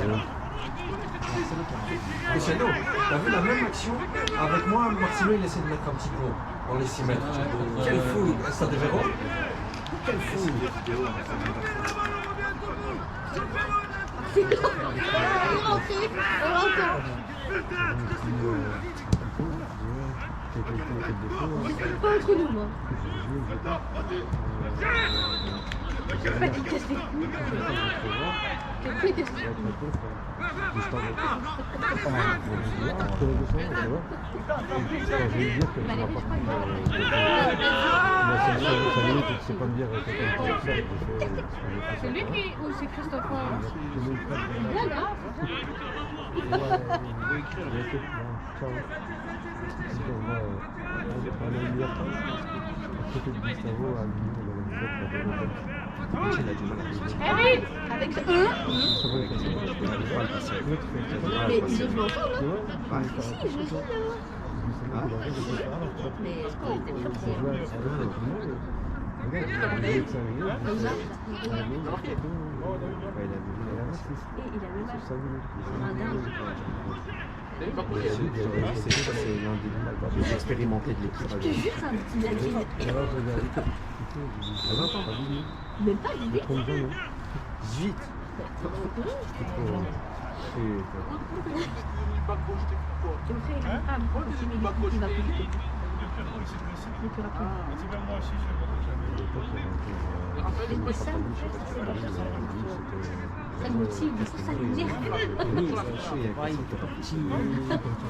Cristiano, t'as vu la même action avec moi, Marcelo il essaie de mettre un petit coup. On laisse y mettre. Quelle fouille, ça devait rendre. Quelle fouille. Pas entre nous, moi. Pas qu'il casse les couilles. Quelqu'un casse les couilles. c'est pas me dire C'est lui qui ou c'est Christophe? Bien là. Avec ce mais ils jouent ensemble, hein? Si, je joue là. Mais est-ce qu'on était bien et il a le match. Un dingue. c'est l'un des expérimentés de l'équipe. Je te jure, c'est un petit blague. Même pas 18. 18. Tu me fais une femme pour continuer il va plus vite. Il est plus rapide. Mais ça me ça me motive, ça me nerve.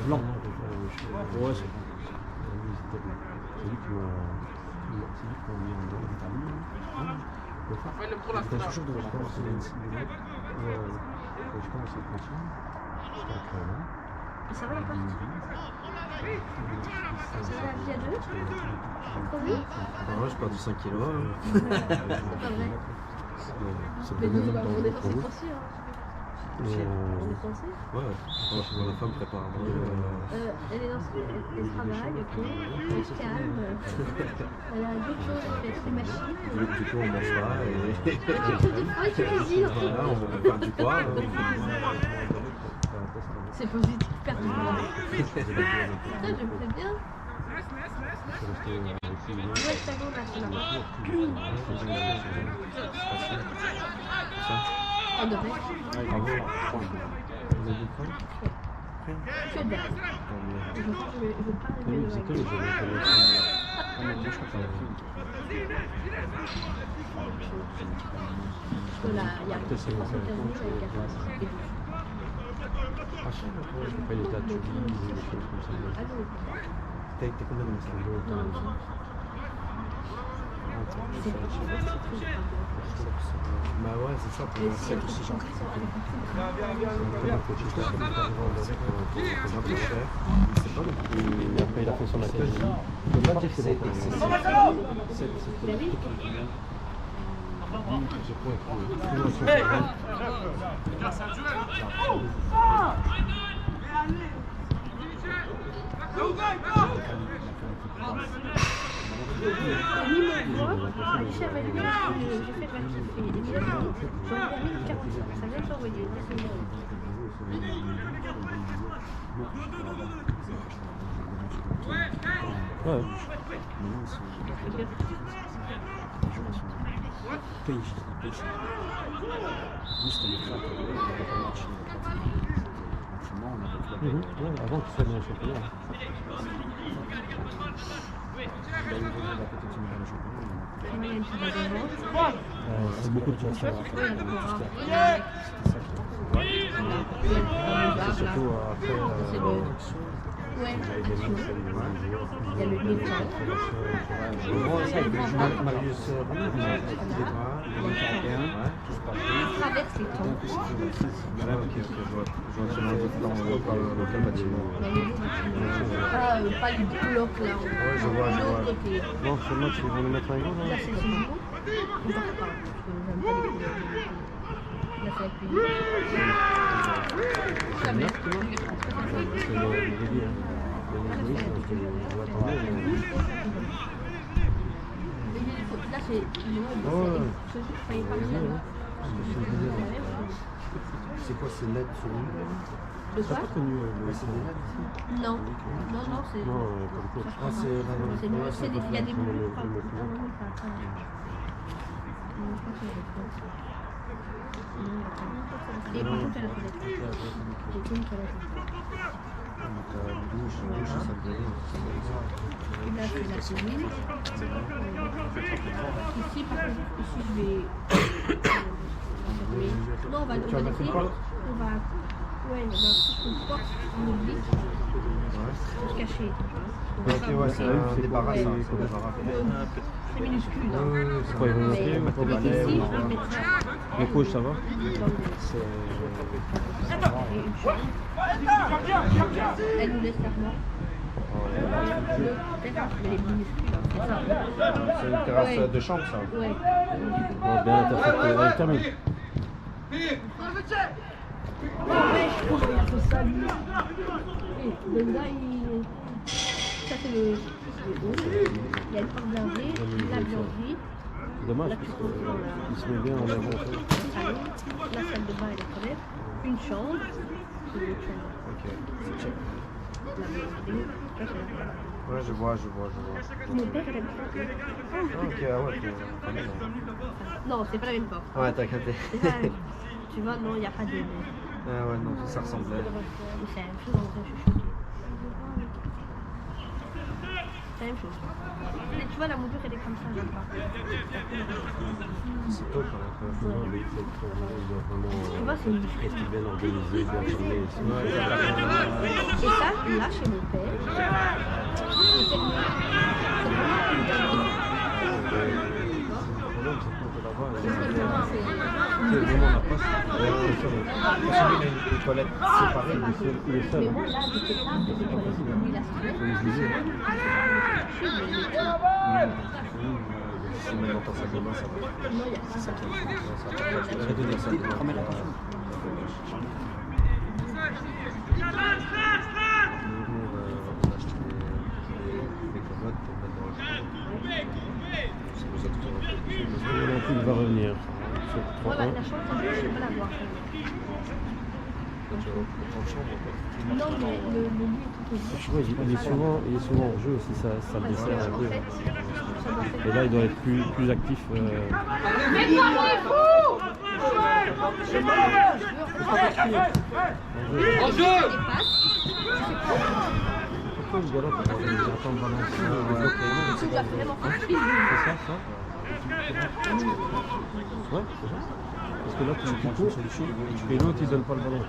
blanc. Ouais, c'est lui qui m'a mis en dedans. Toujours de la France, je commence à continuer. Ça va la porte? Ça va via 2? Encore lui? Ouais, j'ai perdu 5 kilos. C'est pas vrai. Mais nous, on est censé penser. On est censé? Ouais, la femme prépare à manger. Elle est dans elle travaille, ok. Elle se calme. Elle a d'autres choses, elle fait des machines. Du coup, on mange pas et. Ah, tu cuisines. Là, on va perdre du poids. C'est positif, perdre du poids. Putain, je me fais bien. resté avec lui. Ouais, c'est bon, là, c'est là-bas. On devrait. Vous avez dit quoi? Que dalle. Je veux pas Oui, lever c'est le que les wagon. Parce que là, il y a Peut-être c'est bon, ça va être bon. Je sais pas, il était à Tubi ou des choses comme ça. T'es combien dans le salon? Bah ouais, c'est ça, pour un set aussi, genre. C'est un peu cher, mais c'est pas non plus. Et après, il a fait son académie. Je peux pas dire que c'est bon. Lui me voit, Michel va lui dire j'ai fait rectifier. Et Michel j'envoie 1045, ça vient de s'envoyer. Ouais. Ouais, avant qu'il soit dans le championnat. C'est beaucoup de choses. C'est surtout après. Ouais, attention. Il y a le militant. Marius, Il traverse les temps. Pas le bloc là. je vois. L'autre côté. Bon, seulement tu veux nous mettre un goal Là, là? c'est son niveau. On va pas, parce que j'aime pas les coups. Il a fait avec lui. C'est neuf, tu vois? C'est le délire. Là, c'est. C'est quoi, c'est LED sur lui? Le quoi? Pas connu le Non, c'est. Non, pas du tout. Ah, c'est Il y a des mots. Et par contre, elle a fait des trucs. J'ai qu'une qui a fait. Il a fait la cuisine. Ici, par contre, ici, je vais. Non, on va laisser. On va. Ouais, on va foutre une porte en oblique. Pour se cacher. Ok, ouais, c'est un débarras, ça. C'est minuscule. Hein. C'est quoi, ils vont monter ou pas? Mais ici, je vais mettre ça. Le coach, ça va? Elle nous laisse carrément. Le terrasse, mais les minuscules. C'est une terrasse de chambre, ça. Ouais. Bon, bien intercepté. Allez, termine. Ouais, je trouve qu'il a fait ça lui. Et Benda, ça c'est le haut. Il y a une porte blindée, la vianderie. Dommage, parce qu'il se met bien en avant. La salle de bain et la toilette. Une chambre. C'est l'autre chambre. Ok, c'est check. La vianderie. Ça, c'est la toilette. Ouais, je vois. Mon père, il a dit ça. Ah, ok, ah ouais, t'es famille. Non, c'est pas la même porte. Ouais, t'as capté. C'est pas la même. Tu vois, non, il n'y a pas de. Ah ouais, non, ça ressemblait. Mais c'est la même chose, en vrai, je suis choquée. C'est la même chose. Mais tu vois, la moulure, elle est comme ça, j'aime pas. C'est top, hein. Tu vois, c'est une est-ce qu'il bien organisé, bien formé? Et ça, là, chez mon père, c'est fermé. C'est vraiment la passe. Celui, les toilettes séparées. Il est seul. Mais moi, là, j'étais là, c'était pas possible. Il a Si même dans ta salle de bain, ça va. Non, il y a pas. C'est ça qui est je vais donner ça. Remets l'attention. Des commodes pour mettre dans le champ. C'est pour ça que tu Il va revenir. Sur Ouais, 3 bah, la chambre, je sais pas la voir. tu vas en chambre. Non, mais le but est tout aussi. Tu vois, il est souvent en jeu aussi, ça le dessert un peu. En fait, ça doit faire. Et là, il doit être plus actif. En jeu. Pourquoi ce gars-là, j'attends de balancer le bloc C'est déjà vraiment facile. C'est ça, ça? Ouais, c'est ça. Parce que là, tu cours, et l'autre, il donne pas le ballon.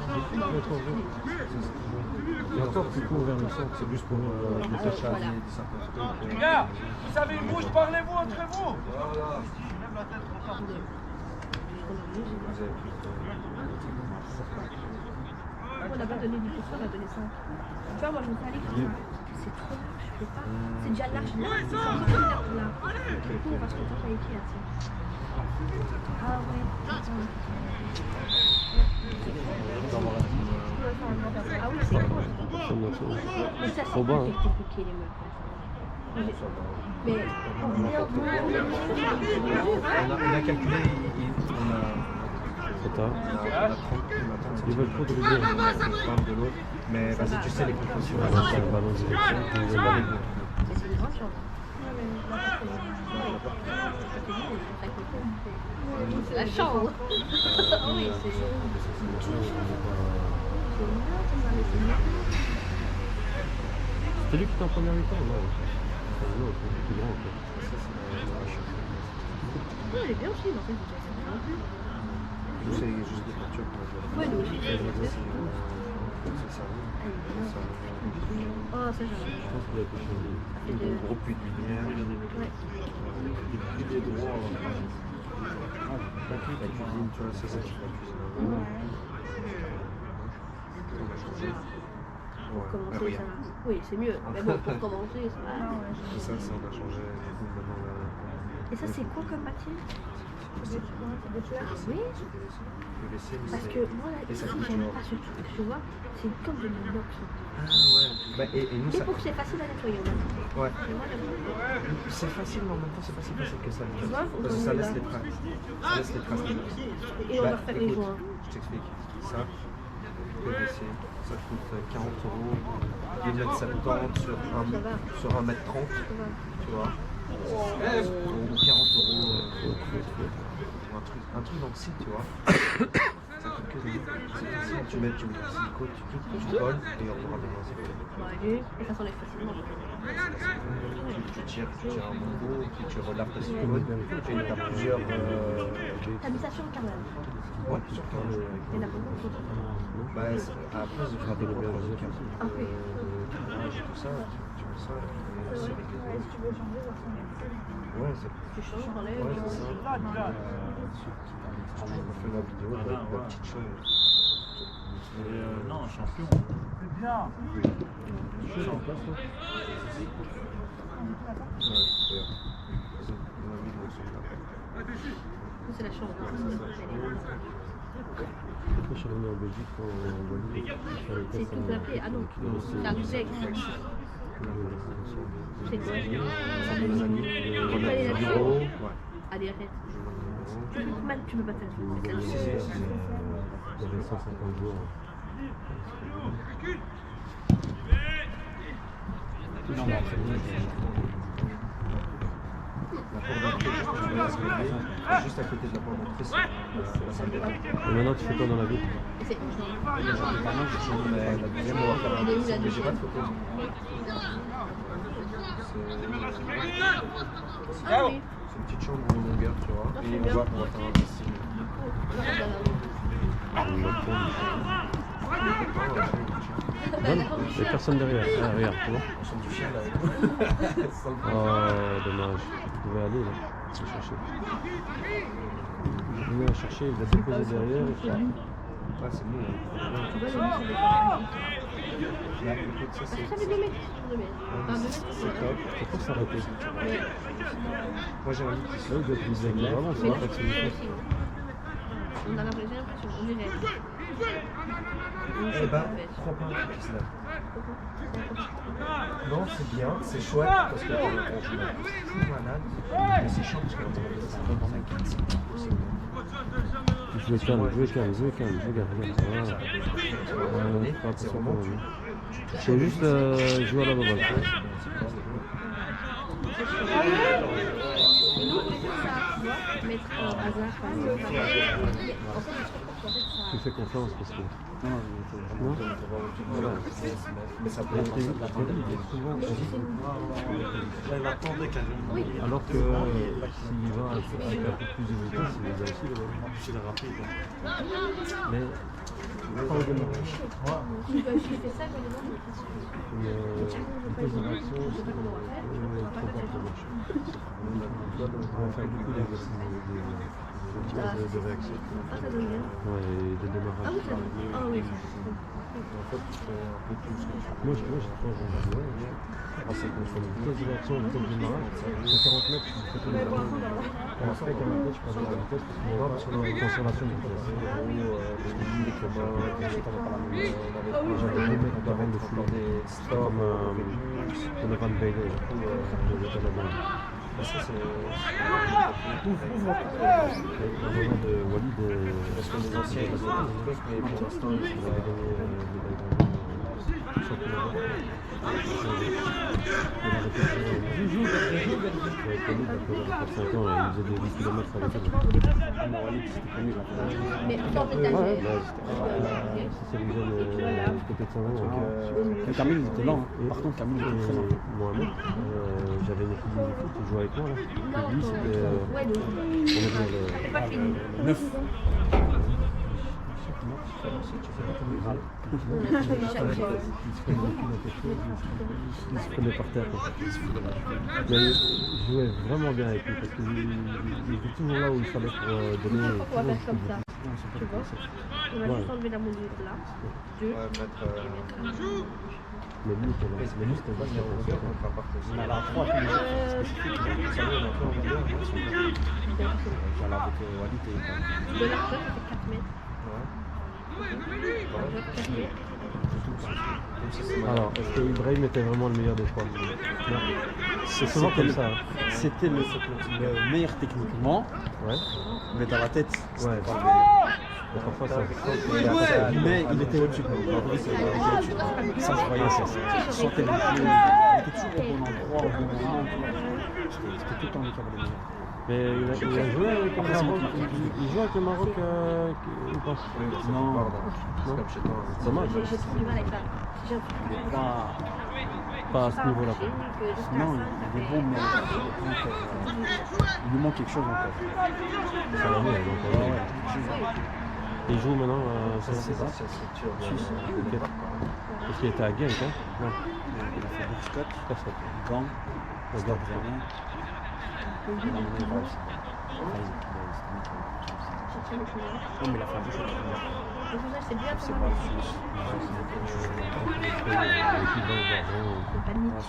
Et encore, tu cours vers le centre, c'est juste pour le chercher à Voilà. Les gars, vous savez, bouge, parlez-vous entre vous. On n'a pas donné 10%, on a donné 5. Tu vois, moi je me suis allée comme ça. C'est trop large, je peux pas. C'est déjà large, là. C'est encore plus large là. Du coup, on va se contenter avec qui là-dessus. Ah ouais, putain. Ah oui, c'est cool. Mais ça, Trop c'est bas, pas compliqué les meufs. Mais on On a calculé, C'est tard. on a 30, Ils veulent trop de de l'autre. Mais vas-y, tu sais les proportions. Ouais, c'est le ballon direction. Mais c'est une grande chance. C'est la chance. Oui, c'est C'était lui qui était en première mi-temps, non? C'est l'autre, le plus grand. Quoi. Non, elle est bien aussi, mais en fait, j'ai jamais vu. Nous, c'est juste des peintures qu'on va Ouais, nous aussi. c'est ça. Oh, ça, j'en ai. Je pense qu'il a été changé. Un gros puits de lumière. Ouais. Des droits. La cuisine, tu vois, c'est ça qui fait la cuisine. On a changé. Pour Ouais, commencer, rien. ça. Oui, c'est mieux. Mais bon, pour commencer, c'est pas. Et ça, on a changé. Maintenant, là. Et ça, c'est quoi comme matière? Oui, Le WC, parce que moi, là, Et ça ici, coûte j'aime cher. pas ce truc, tu vois. C'est comme de l'inox. Ah ouais. Bah, et nous, Et ça. pour que c'est facile à nettoyer, on a. Ouais. Et moi, j'aime pas. C'est facile, mais en même temps, c'est pas si facile que ça. Tu vois, Parce que ça laisse les traces. Ça laisse les traces. Et on va faire les écoute, joints. Je t'explique. Ça, PVC, ça coûte 40 €. 1,70 m sur 1,30 m, tu vois. Ou 40 €. Un truc dans le site, tu vois. Ça coûte que c'est facile. Tu mets du silicone, tu colles et on aura bien lancé. Et ça s'enlève facilement. Tu tires un bonbon, puis tu relaves ta silicone, et tu as plusieurs. T'as mis ça sur le carrelage. Ouais, sur ton. Et la bonbonne, faut tout. Bah, après, je frappe le bien de Ah oui. carrelage et tout ça, tu mets ça, et c'est réglé. Ouais, Tu changes, t'enlèves. ouais, c'est ça. On fait la vidéo de la petite chose. Non, champion. C'est bien. C'est la chambre. Je suis revenu en Belgique en Wallonie. C'est tout appelé. Ah non, c'est un duplex. C'est quoi? Bureau. Allez, arrête. Tu peux pas faire ça. Il y avait 150 jours. Non, mais la porte d'entrée, juste à côté de la porte d'entrée, c'est la salle de bain. Et maintenant, tu fais quoi dans la vie? C'est Maintenant, j'ai changé la deuxième, on va faire un dessin, mais j'ai pas de photo. Ah oui. C'est une petite chambre en longueur, tu vois, et on va faire un dessin. Donne, il n'y a personne derrière. Ah, regarde, tu vois. On sent du chien là. Oh, dommage. Il pouvait aller là. Il chercher. Il venait à chercher, il va déposer derrière. Ouais, c'est nous. Tu vois, les mecs, Là, écoute, ça, ça fait 2 mètres. 2 mètres. Enfin, 2 mètres, c'est top. Pourquoi s'arrêter? Mais Moi, j'ai un lit qui Là, il doit être plus agréable avant, tu vois. là, c'est aussi. On a l'impression, on est rêve. Eh ben, prends pas un truc qui se lève. Non, c'est bien, c'est chouette parce que on joue malade, mais c'est chiant parce qu'on a ça donne dans la carte. Jouez calme, regarde. Voilà. Pas attention quand même. Faut juste jouer à la balle. Mettre un hasard, par exemple. En fait, Tu fais confiance parce que. Non, Non. Mais ça peut Il être est souvent Il attendait quasiment. alors que s'il va avec un peu plus de vitesse, il est bien aussi le ballon. En plus, il est rapide. Mais pas au démarrage. je fais ça, mais les gens, Une vitesse de réaction, c'est trop fort pour marcher. On va faire beaucoup d'exercices de réaction. Ah, ça donne bien. Ouais, et de démarrage. Ah oui, ça donne. Ah oui, ça. En fait, tu fais un peu plus. Moi, je trouve que c'est une vitesse de réaction, une vitesse de démarrage. Sur 40 mètres, je fais tout le temps. Et après, 40 mètres, je passe à la vitesse parce qu'on a une conservation de vitesse. J'avais 2 mètres d'avant de foulée. C'est comme on a pas de bailey. De l'état là-bas. Ça, c'est. Le moment de Walid, Parce que les anciens, ils ont des trucs, mais pour l'instant, ils il avait gagné le championnat. Il avait 5 ans, il faisait des 10 km avec eux. Mais en fait, t'as Ouais, fait. bah, c'est les jeunes peut-être 100 ans. Camille, il était lent. Par contre, Camille, il était très lent. Mohamed, j'avais une équipe de foot, il jouait avec moi là. Et lui, c'était. Ouais, donc. On va dire C'est pas fini. 9. Il se prenait par terre. Mais je jouais vraiment bien avec lui parce qu'il était toujours là où il fallait pour donner. On va faire comme ça. Tu vois? On va juste enlever la moulure là. 2. Mais lui, c'était vachement bien. On a la 3 tous les jours. J'allais avec Walid et De l'argent, ça fait 4 mètres. Alors, est-ce que Ibrahim était vraiment le meilleur des trois? Non. C'est souvent comme ça. C'était le meilleur techniquement, Ouais. mais dans la tête, c'était Ouais. pas le meilleur. Et parfois ça. Mais il était au-dessus de nous. Ça se voyait, ça sentait le jeu. Il était toujours au bon endroit, au bon moment. C'était tout le temps le cas de meilleur. Mais il a joué avec le Maroc. Il joue avec le Maroc ou pas? Non, C'est dommage. J'ai trop du mal avec ça. J'ai un il n'est pas. Pas à ce niveau-là. Non, il est bon, mais il lui manque quelque chose encore. Ça va mieux, donc. Il joue maintenant, C'est ça, c'est sûr. Ok. Parce qu'il était à Genk, hein? Non. Il a fait Bourg-Scott, Personne. Gand, Regarde, Stade Rennais. Il a mené le Vals. Non, mais il a fait un peu chose. C'est bien, C'est pas le Suisse. c'est pas de nickel,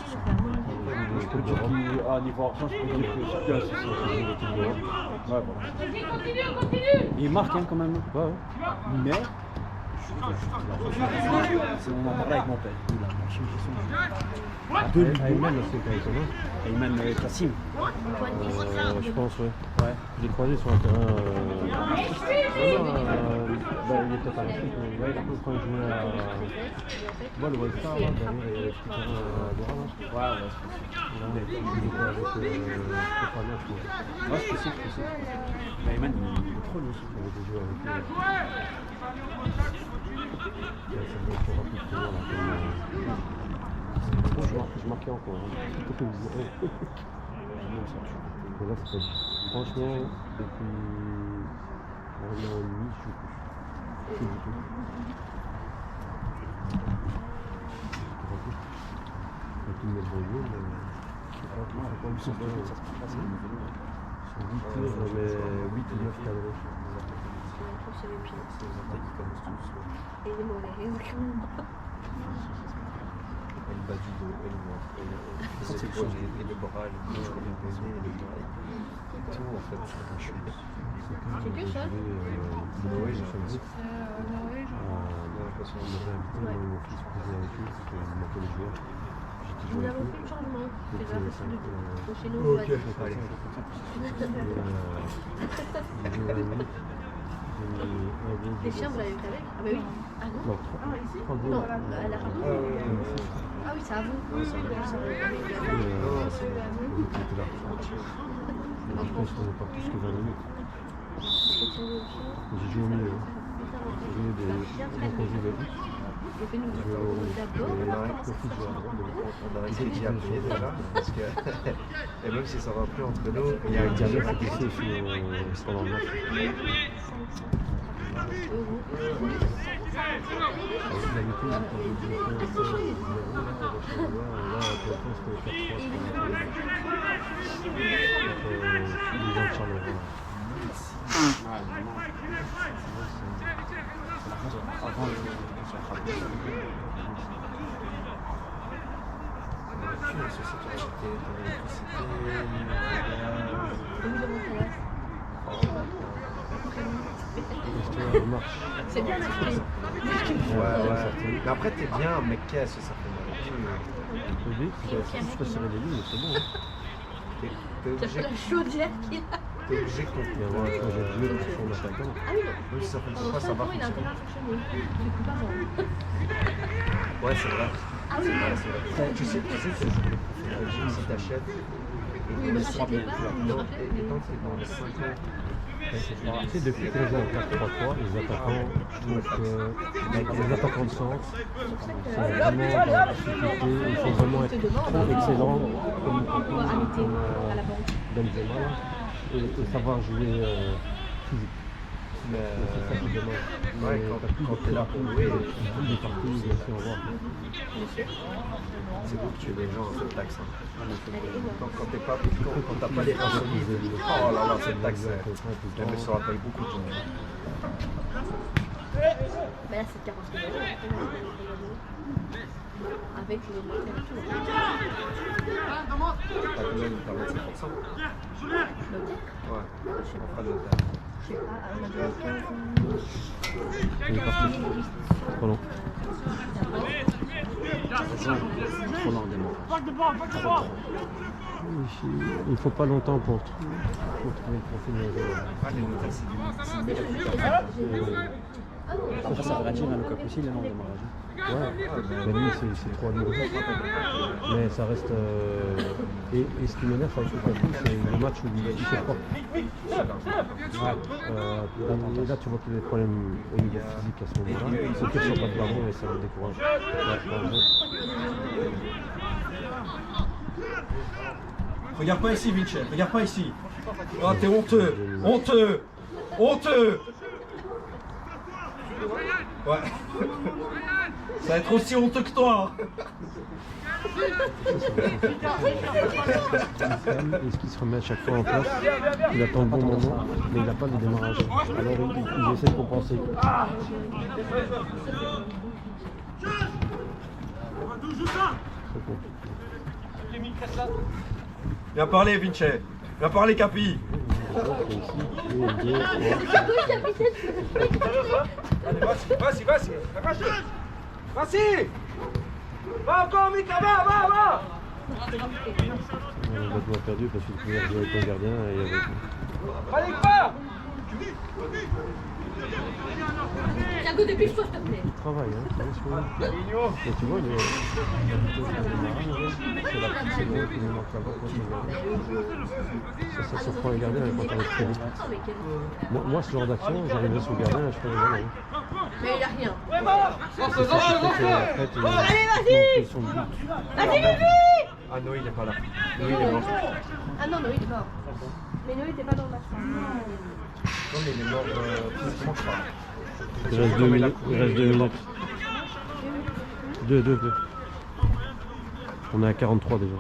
Je peux dire qu'à niveau argent, je peux dire que c'est bien, c'est ça. Ouais, voilà. Il marque hein, quand même. Ouais. Mais, on en parlait avec mon père. Il a marché, Ayman aussi, quand même. et même Kassim. Je pense, ouais. Ouais. Je l'ai croisé sur un terrain. Il était pas là. Quand il jouait à. Ouais, le Wildcard, derrière, il y avait le petit terrain à Dora. Ouais, Il était avec Stéphane, je crois. ouais, c'est possible. Mais Ayman, il est trop lui aussi. Il avait des joueurs avec lui. Ça doit être trop rapide pour moi, là. Je marquais encore. Mais là, c'est pas... Franchement, depuis un an et demi, je joue plus. Plus du tout. Je peux mettre dans le jeu, mais je sais pas comment ça se passe. Sur 8 tirs, j'en mets 8 ou 9 cadrés. sur les pieds. Et il est mauvais. Elle bat du dos, elle monte, les épaules, et le bras, le muscle, le baiser, le bras, tout en fait, c'est un chute. C'est que ça Oui, j'ai fait ça. On avait invité mon fils pour jouer avec lui, parce qu'il manquait les joueurs. Nous n'avons plus de changement. C'est pas possible. Chez nous, on va dire. Allez. Les chiens, vous l'avez vu avec? Ah bah oui. Ah non? Non, Non, elle a pas. Ah oui, c'est à vous. je pense qu'on n'est pas plus que 20 minutes. J'ai joué au milieu. J'ai joué des... Donc on joue le X. Et puis nous, Je joue au d'abord. profil jouer à droite. On a réussi à appuyer déjà, parce que, et même si ça va plus entre nous, il y a un Diallo gamin qui qui était sur pendant le match. D'habitude, quand je dis là, pour l'instant, c'était 4-3. Les gens de Charleroi. Avant, on s'en rappelle. C'est bien l'esprit. Ouais. Mais après, t'es bien, mais qu'est-ce que ça fait mal? Le but, c'est juste resserrer les lignes, mais c'est bon. T'es Ça fait la chaudière qu'il a. T'es obligé de Il y a un projet de jeu pour son attaquant. Ah oui, non. Même si ça fonctionne Pendant pas, ça 5 va ans, il a fonctionner. intérêt à fonctionner. Du coup, pas moi. Ouais, c'est vrai. Ah oui, Tu sais que si t'achètes, oui, moi j'achète les pas, vous me rappelez? et tant que t'es dans les 5 ans, Tu sais, depuis qu'on joue en 4-3-3, les attaquants, je trouve que les attaquants de centre sont vraiment dans la difficulté. Il faut vraiment être trop excellent comme Benzema et savoir jouer physique. mais C'est ça qui est dommage. ouais, quand t'es là pour jouer, il est parti, il a fait au revoir. c'est beau que tu es des gens, cette taxe. Quand t'es pas, quand t'as pas les reins solides, oh là là, cette taxe, elle me se rappelle beaucoup de gens. Mais là, c'est 40 000 €. Avec le moteur et tout. T'as combien de ta 25%? Ouais, on fera le notaire. Je sais pas, on a donné 15 Il est parti. Trop long. Trop lent, démarrage. Il ne faut pas longtemps pour trouver le profil d'un joueur. Ah, les notaires, c'est une belle application. Après, ça va dire à Lukaku aussi, il est lent, démarrage. Ouais, mais lui c'est trop alourdi. Mais ça reste. Et ce qui m'énerve avec Lukaku, c'est le match où il fait fort. Et là, tu vois qu'il y a des problèmes au niveau physique à ce moment-là. Il se tire sur pas de ballon et ça le décourage. Regarde pas ici, Vincenzo, regarde pas ici. Oh, t'es honteux, honteux, honteux. Ouais. Ça va être aussi honteux que toi. Est-ce qu'il se remet à chaque fois en place? Il attend le bon moment, mais il n'a pas le démarrage. Alors il essaie de compenser. C'est compliqué. Viens parler, Vincenzo. Viens parler, Capi. Vas-y, vas-y. Vas-y. Va encore, Mika, va. On a battu perdu parce qu'il pouvait jouer avec le gardien et il y avait... Allez, pas. Thiago, dépêche-toi, s'il te plaît. Il travaille, hein. Et tu vois, c'est la petite seconde qui nous manque là-bas quand il ça surprend les gardiens quand on est très vite. Moi, ce genre d'action, j'arriverai sous le gardien et je ferai les gars. Mais il a rien. C'est ça qui fait après, tu Allez, vas-y. Vas-y, Vivi. Ah non, il est pas là. Oui, il est mort. Ah non, Noé, il est mort. Mais Noé n'était pas dans le match. Non, mais il est mort physiquement, je crois. Il reste 2 minutes. Il reste 2 minutes. 2. On est à 43 déjà.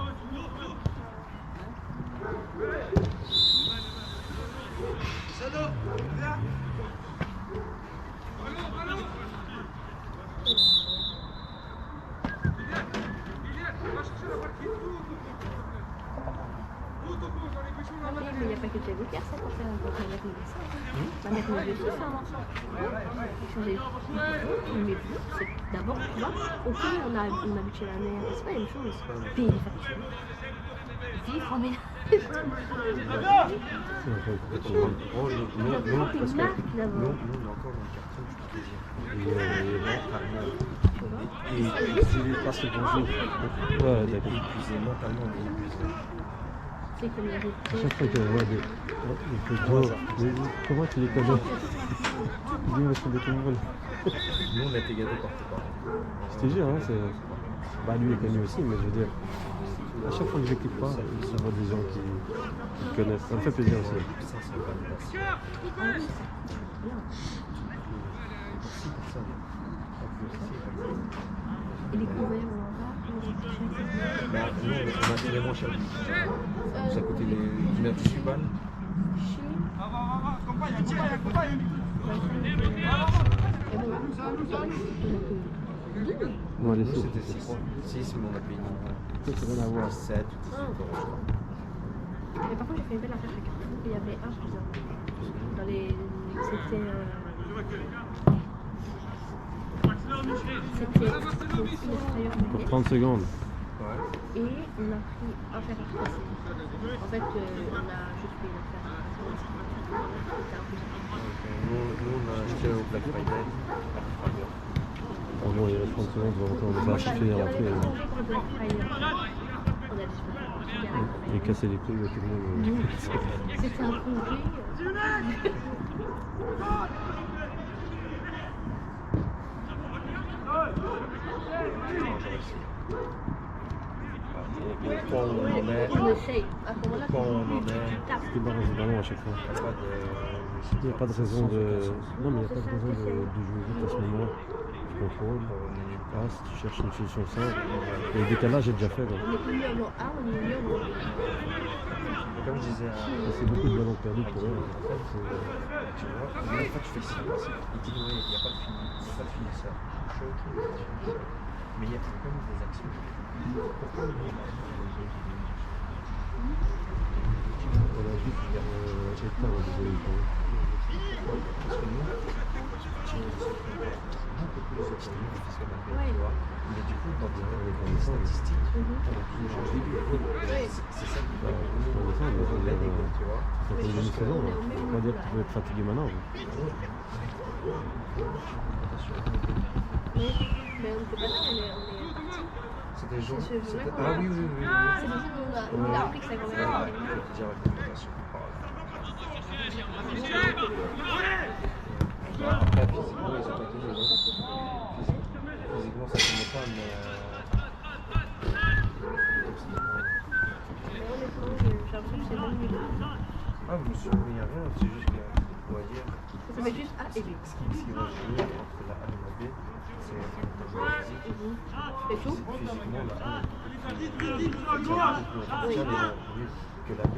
Mais il n'y a pas que Thiago qui a ça pour faire un peu de ça. Ma mère me dit aussi ça, non? Mais c'est d'abord, tu vois, au pays, on a habitué la mère, c'est pas la même chose. Puis il est fatigué. Si, il faut emménager. C'est un peu compliqué. Oh, non, C'est parce une que marque là-bas. nous, on est encore dans le carton, je peux te dire. Et mentalement, Et c'est parce que bonjour. Ouais, d'accord. épuisé, mentalement, on est épuisé. C'est comme les À restos. chaque fois qu'il y a des photos, comment tu les connais? Dis-moi, c'est des communes. Nous, on a été gâtés par tes parents. Je te jure, hein, c'est. Bah, lui est connu aussi, mais je veux dire, à chaque fois que j'écoute pas, je vois des gens qui connaissent. Ça me fait plaisir aussi. Ça, c'est pas une place. Ah oui, ça. Bien. 6 personnes. Et les couverts, on en va. Bah, nous, on a tiré moins cher. Ça a coûté une heure 18 balles. Non, les Nous, sous. c'était 6, mais on a payé C'est rien à voir. 7 ou 18 euros. Mais par contre, j'ai fait une belle affaire chez Carrefour. Il y avait un pizza. Dans les. C'était. C'était aussi l'extérieur Pour maillette. 30 secondes. Ouais. Et on a pris un fer à repasser. En fait, on a juste pris le fer à repasser. C'était un peu ça. Nous, on a acheté au Black Friday. Ah bon, il reste 30 secondes, on va pas chiffrer On après. avait changé pour le Black Friday. On a dit Et casser les couilles à tout le monde. c'était un congé. Et quand on en est, On essaye. À ce moment-là, quand on en est, tape. C'est barré des ballons à chaque fois. Il n'y a pas de raison de. Non, mais il n'y a pas de raison de jouer vite à ce moment. Tu contrôles, passe, tu cherches une solution simple. Et le décalage est déjà fait. Quoi. On est plus mis en lot A, on est mis en lot B. Comme je disais, Et c'est beaucoup de ballons perdus pour eux. tu vois, la dernière fois tu fais 6 passes, il dit oui, il n'y a pas de finisseur. Je suis ok, mais il y a quand même des actions. Pourquoi nous, on a On a juste éteint le deuxième temps. Parce que nous, tu beaucoup plus obstinés que ce qu'on avait, Ouais. tu vois. Mais du coup, dans des statistiques, on a plus changé du coup. C'est ça qui va. On l'aide, tu vois. Ça fait une demi-saison. On va pas dire que tu peux être fatigué maintenant. Mais on ne peut pas dire, on est parti. C'était le jour. C'est ce jour-là qu'on Ah a- oui, oui, oui. C'est le jour où on a appris que ça Je commençait. vais te dire la communication. Après, physiquement, ils sont pas tous les gens. Physiquement, ça ne connaît pas, mais. Mais honnêtement, j'ai l'impression que c'est même mieux. Ah, je me suis il n'y a rien, c'est juste qu'on va dire. Ça fait juste A et B. Ce qui va jouer entre la A et la B, c'est la physique. C'est tout. Physiquement, la A est beaucoup plus potentielle que la B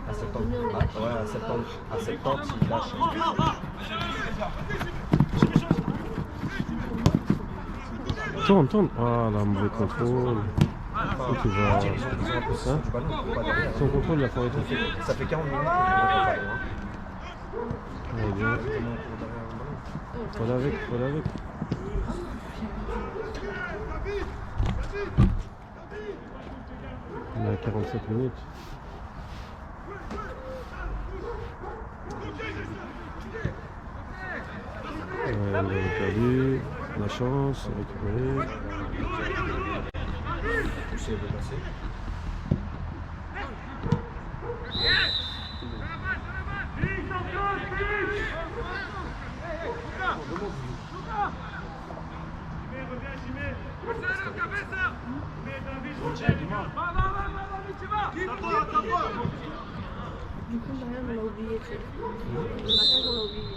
à 70. Ouais, à 70, il lâche. Tourne, tourne. Ah, là, mauvais contrôle. Tu vas. Ils ont la position du ballon, pas derrière. Son contrôle, il a foiré tout. Ça fait 40 minutes qu'on ne pas ballon. Ouais, bien. Comment on court derrière le ballon? Faut aller avec, faut aller avec. On est à 47 minutes. Ouais, on a perdu. La chance, récupérer. Touché, il veut passer. Du coup, le mariage, on l'a oublié. Le mariage, on l'a oublié.